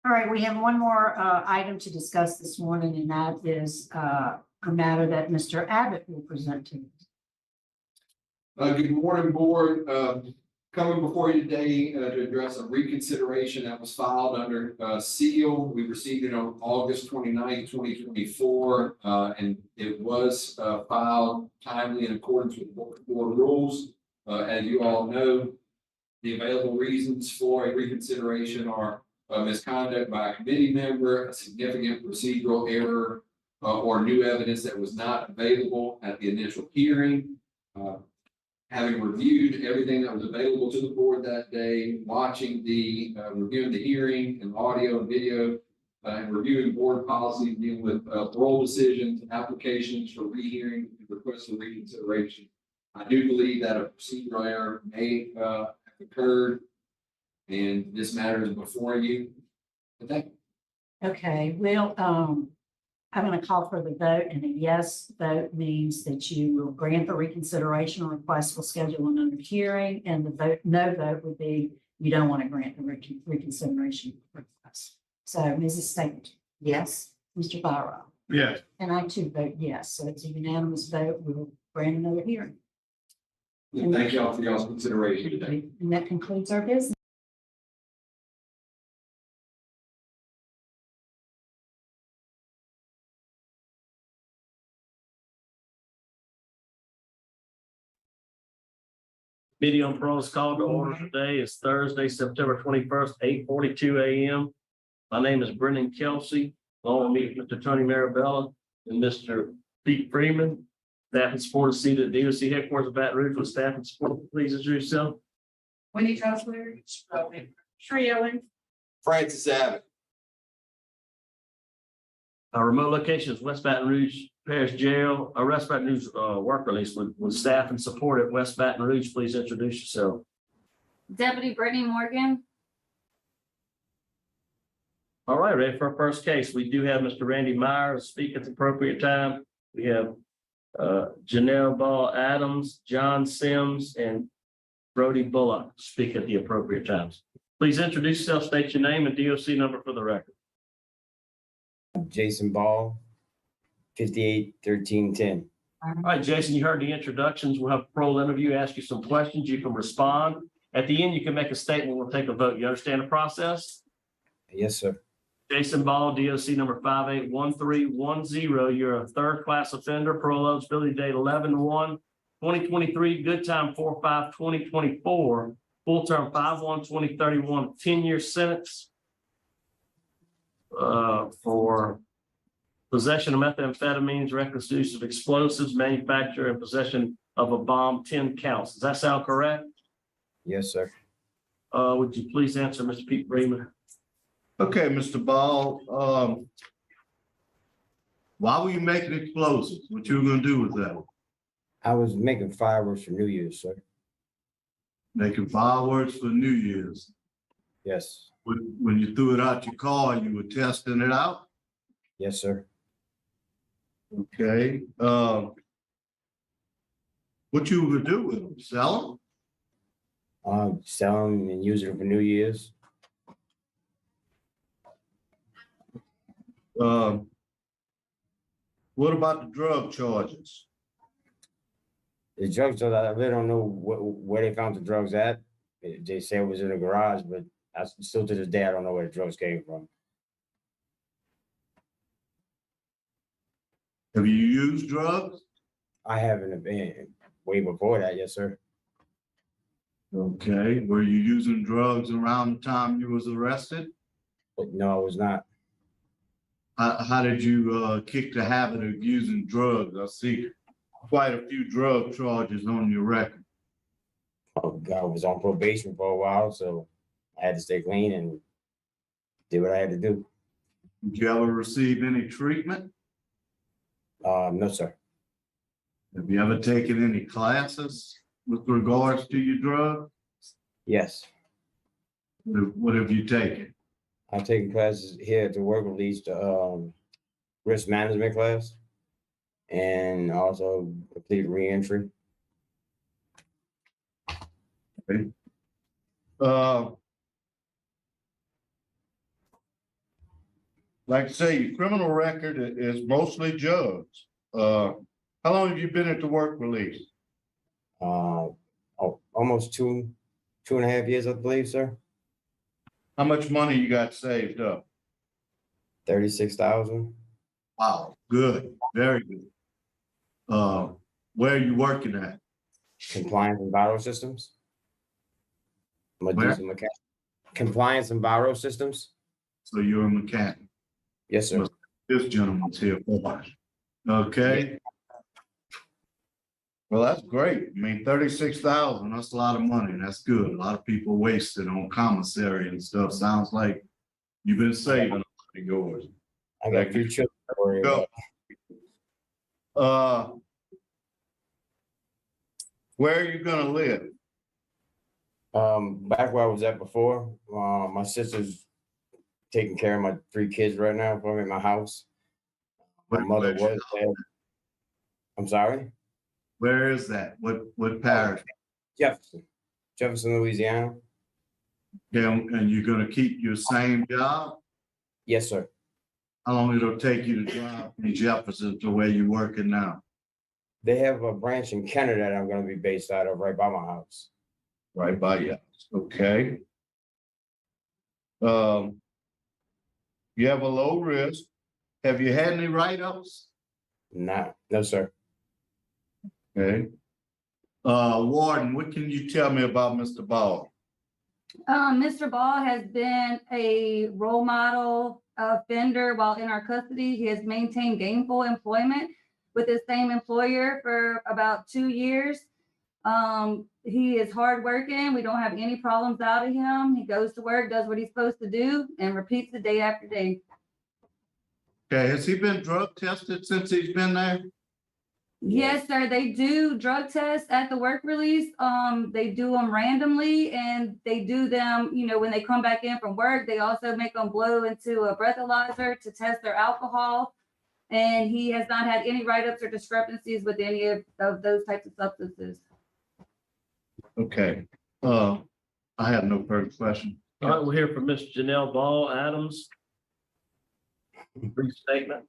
All right, we have one more item to discuss this morning, and that is a matter that Mr. Abbott will present to us. Good morning, board. Coming before you today to address a reconsideration that was filed under seal. We received it on August 29th, 2024, and it was filed timely in accordance with board rules. As you all know, the available reasons for a reconsideration are misconduct by a committee member, a significant procedural error, or new evidence that was not available at the initial hearing. Having reviewed everything that was available to the board that day, watching reviewing the hearing and audio and video, and reviewing board policy dealing with parole decisions, applications for rehearing, and requests for reconsideration. I do believe that a procedural error may have occurred, and this matter is before you today. Okay, well, I'm going to call for the vote, and a yes vote means that you will grant the reconsideration request, will schedule another hearing, and the no vote would be you don't want to grant the reconsideration request. So Mrs. Statement, yes, Mr. Parole. Yes. And I too vote yes, so it's a unanimous vote. We will grant another hearing. And thank y'all for y'all's consideration today. And that concludes our business. Meeting on parole is called to order today. It's Thursday, September 21st, 8:42 a.m. My name is Brendan Kelsey. Along with me, Mr. Tony Marabella and Mr. Pete Freeman. Staff and support is seated at DOC headquarters of Baton Rouge with staff and support. Please introduce yourself. Wendy Trustler, Tree Owens. Francis Abbott. Our remote location is West Baton Rouge Parish Jail, West Baton Rouge work release with staff and support at West Baton Rouge. Please introduce yourself. Deputy Brittany Morgan. All right, ready for our first case. We do have Mr. Randy Meyer to speak at the appropriate time. We have Janelle Ball Adams, John Sims, and Brody Bullock to speak at the appropriate times. Please introduce yourself, state your name and DOC number for the record. Jason Ball, 581310. All right, Jason, you heard the introductions. We'll have a parole interview, ask you some questions. You can respond. At the end, you can make a statement. We'll take a vote. You understand the process? Yes, sir. Jason Ball, DOC number 581310. You're a third-class offender. Parole eligibility date 11/1/2023. Good time 4/5/2024. Full term 5/1/2031. 10-year sentence for possession of methamphetamines, reckless use of explosives, manufacture and possession of a bomb. 10 counts. Does that sound correct? Yes, sir. Would you please answer, Mr. Pete Freeman? Okay, Mr. Ball, why were you making explosives? What you were gonna do with that? I was making fireworks for New Year's, sir. Making fireworks for New Year's. Yes. When you threw it out your car, you were testing it out? Yes, sir. Okay, what you were gonna do with them? Sell Sell them and use it for New Year's. them? What about the drug charges? The drugs, I really don't know where they found the drugs at. They said it was in the garage, but still to this day, I don't know where the drugs came from. Have you used drugs? I haven't been way before that, yes, sir. Okay, were you using drugs around the time you was arrested? But no, I was not. How did you kick the habit of using drugs? I see quite a few drug charges on your record. Oh, I was on probation for a while, so I had to stay clean and do what I had to do. Did you ever receive any treatment? No, sir. Have you ever taken any classes with regards to your drug? Yes. What have you taken? I've taken classes here at the work release, risk management class, and also complete reentry. Okay. like I say, your criminal record is mostly drugs. How long have you been at the work release? Almost 2.5 years, I believe, sir. How much money you got saved up? 36,000. Wow, good, very good. Where are you working at? Compliance and viral systems. I'm a Where? diesel mechanic. Compliance and viral systems. So you're a mechanic. Yes, sir. This gentleman's here for us. Okay. Well, that's great. I mean, 36,000, that's a lot of money. That's good. A lot of people waste it on commissary and stuff. Sounds like you've been saving a lot of yours. I got 3 children to worry about. Where are you gonna live? Back where I was at before, my sister's taking care of my 3 kids right now for me in my house. My mother was there. I'm sorry? Where is that? What parish? Jefferson, Louisiana. Yeah, and you're gonna keep your same job? Yes, sir. How long it'll take you to drive from Jefferson to where you're working now? They have a branch in Canada that I'm gonna be based out of right by my house. Right by you, okay? You have a low risk. Have you had any write-ups? No, sir. Okay. Warden, what can you tell me about Mr. Ball? Mr. Ball has been a role model offender while in our custody. He has maintained gainful employment with his same employer for about 2 years. He is hardworking. We don't have any problems out of him. He goes to work, does what he's supposed to do, and repeats it day after day. Okay, has he been drug tested since he's been there? Yes, sir. They do drug tests at the work release. They do them randomly, and they do them, when they come back in from work. They also make them blow into a breathalyzer to test their alcohol. And he has not had any write-ups or discrepancies with any of those types of substances. Okay, I have no further questions. All right, we'll hear from Ms. Janelle Ball Adams. Brief statement.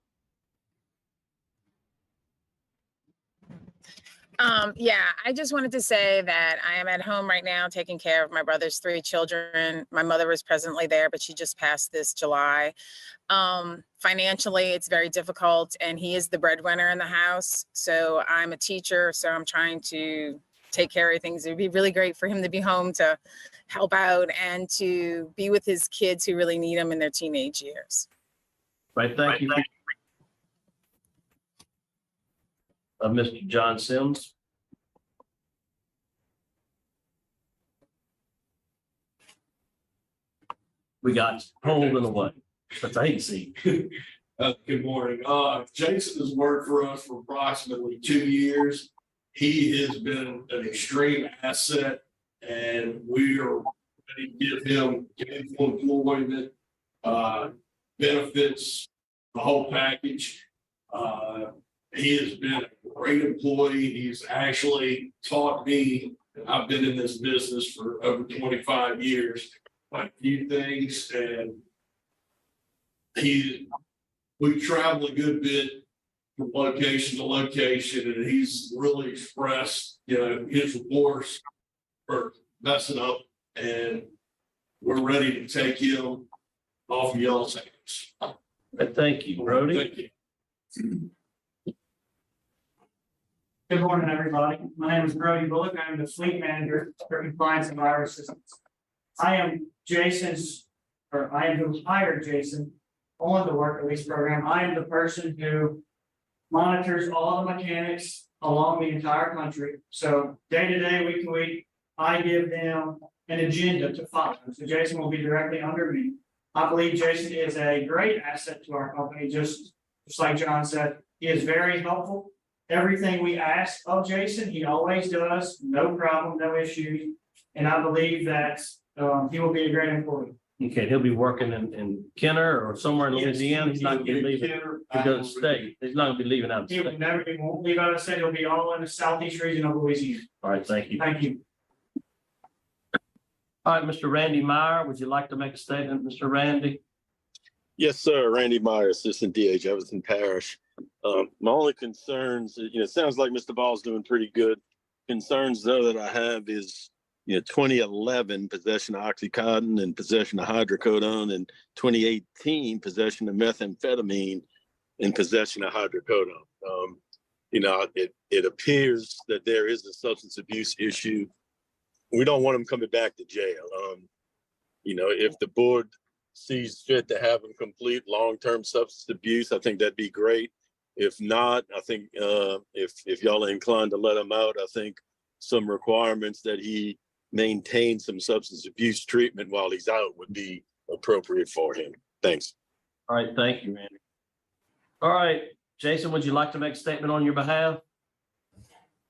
Yeah, I just wanted to say that I am at home right now taking care of my brother's 3 children. My mother was presently there, but she just passed this July. Financially, it's very difficult, and he is the breadwinner in the house. So I'm a teacher, so I'm trying to take care of things. It would be really great for him to be home to help out and to be with his kids who really need him in their teenage years. Right, thank you. Mr. John Sims. We got holding away. That's I hate to see. Good morning. Jason has worked for us for approximately 2 years. He has been an extreme asset, and we are ready to give him gainful employment, benefits, the whole package. He has been a great employee. He's actually taught me, I've been in this business for over 25 years, a few things, and we travel a good bit from location to location, and he's really expressed, his remorse for messing up, and we're ready to take him off of y'all's hands. Thank you, Brody. Thank you. Good morning, everybody. My name is Brody Bullock. I am the fleet manager for compliance and virus systems. I am who hired Jason on the work release program. I am the person who monitors all the mechanics along the entire country. So day to day, week to week, I give them an agenda to follow. So Jason will be directly under me. I believe Jason is a great asset to our company. Just like John said, he is very helpful. Everything we ask of Jason, he always does. No problem, no issues. And I believe that he will be a great employee. Okay, he'll be working in Kenner or somewhere in Louisiana. He's not going to be leaving. He doesn't stay. He's not going to be leaving out of He state. will never, he won't leave out of state. He'll be all in the southeast region of Louisiana. All right, thank you. Thank you. All right, Mr. Randy Meyer, would you like to make a statement, Mr. Randy? Yes, sir. Randy Meyer, Assistant DA, Jefferson Parish. My only concerns, it sounds like Mr. Ball's doing pretty good. Concerns, though, that I have is, 2011 possession of oxycodone and possession of hydrocodone, and 2018 possession of methamphetamine and possession of hydrocodone. It appears that there is a substance abuse issue. We don't want him coming back to jail. If the board sees fit to have him complete long-term substance abuse, I think that'd be great. If not, I think if y'all are inclined to let him out, I think some requirements that he maintain some substance abuse treatment while he's out would be appropriate for him. Thanks. All right, thank you, Randy. All right, Jason, would you like to make a statement on your behalf?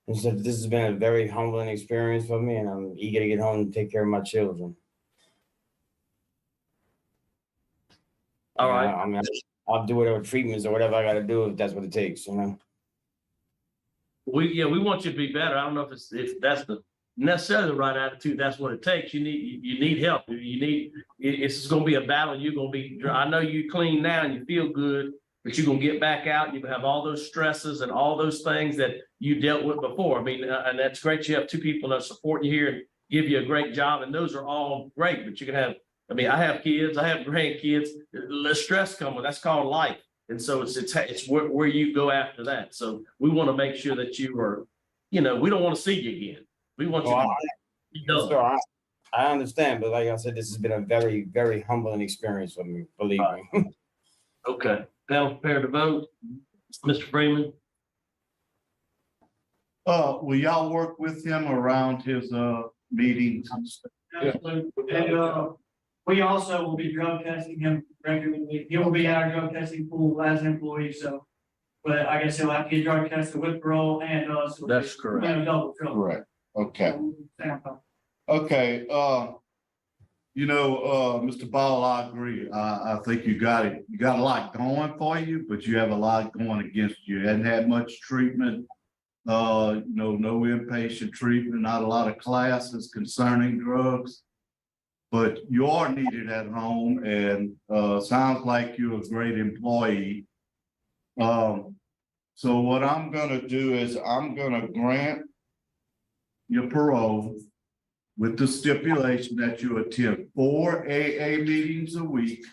This has been a very humbling experience for me, and I'm eager to get home and take care of my children. All right. I mean, I'll do whatever treatments or whatever I got to do if that's what it takes, We want you to be better. I don't know if that's necessarily the right attitude. That's what it takes. You need help. It's going to be a battle. You're going to be. I know you clean now and you feel good, but you're going to get back out. You have all those stresses and all those things that you dealt with before. I mean, and that's great. You have two people that support you here and give you a great job, and those are all great. But you can have. I mean, I have kids. I have grandkids. Let stress come with. That's called life. And so it's where you go after that. So we want to make sure that you are, we don't want to see you again. We want you to be done. Sure, I understand, but like I said, this has been a very, very humbling experience for me, believe me. Okay. Panel prepared to vote. Mr. Freeman? Will y'all work with him around his meetings and stuff? Absolutely. And, we also will be drug testing him regularly. He will be at our drug testing pool as an employee, so. But I guess he'll have to get drug tested with parole and us. That's correct. Double trouble. Correct. Okay. Okay. Mr. Ball, I agree. I think you got it. You got a lot going for you, but you have a lot going against you. You hadn't had much treatment. No inpatient treatment, not a lot of classes concerning drugs. But you are needed at home, and sounds like you're a great employee. So what I'm gonna do is I'm gonna grant your parole with the stipulation that you attend 4 AA meetings a week.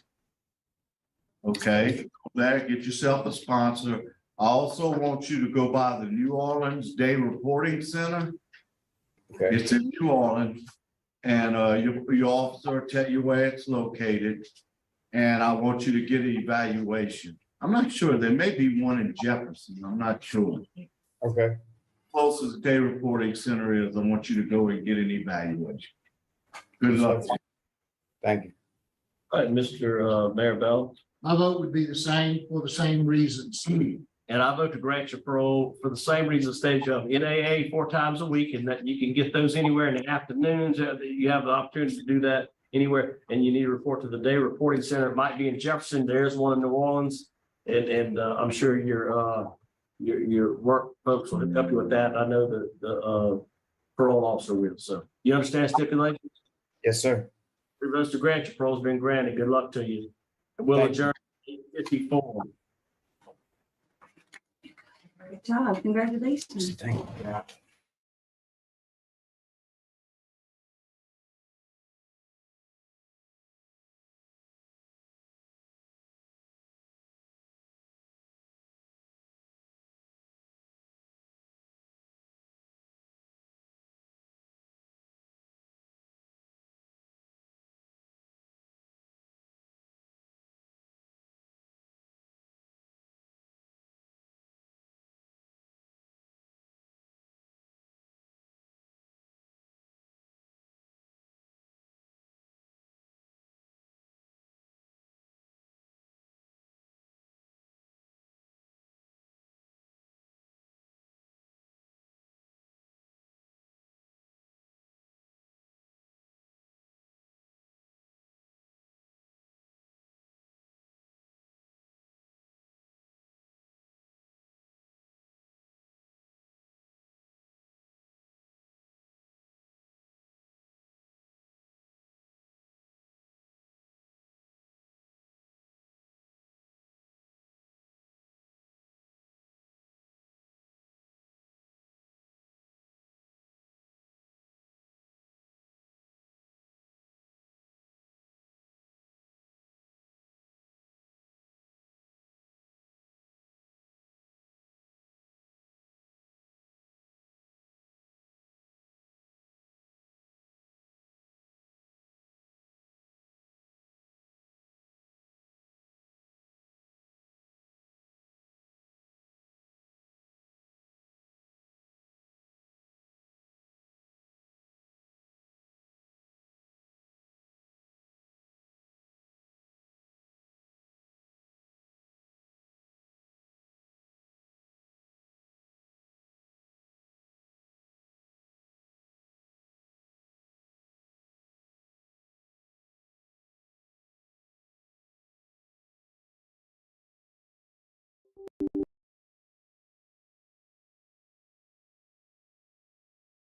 Okay, that get yourself a sponsor. I also want you to go by the New Orleans Day Reporting Center. Okay. It's in New Orleans. And your officer will tell you where it's located. And I want you to get an evaluation. I'm not sure. There may be one in Jefferson. I'm not sure. Okay. Closest day reporting center is, I want you to go and get an evaluation. Good luck. Thank you. All right, Mr. Marabella. My vote would be the same for the same reasons. And I vote to grant your parole for the same reason stated in AA 4 times a week, and that you can get those anywhere in the afternoons. You have the opportunity to do that anywhere, and you need to report to the Day Reporting Center. It might be in Jefferson. There's one in New Orleans, and I'm sure your work folks will help you with that. I know that the parole officer will. So you understand stipulations? Yes, sir. Three votes to grant your parole has been granted. Good luck to you. And we'll adjourn 8:54. Good job. Congratulations. Thank you.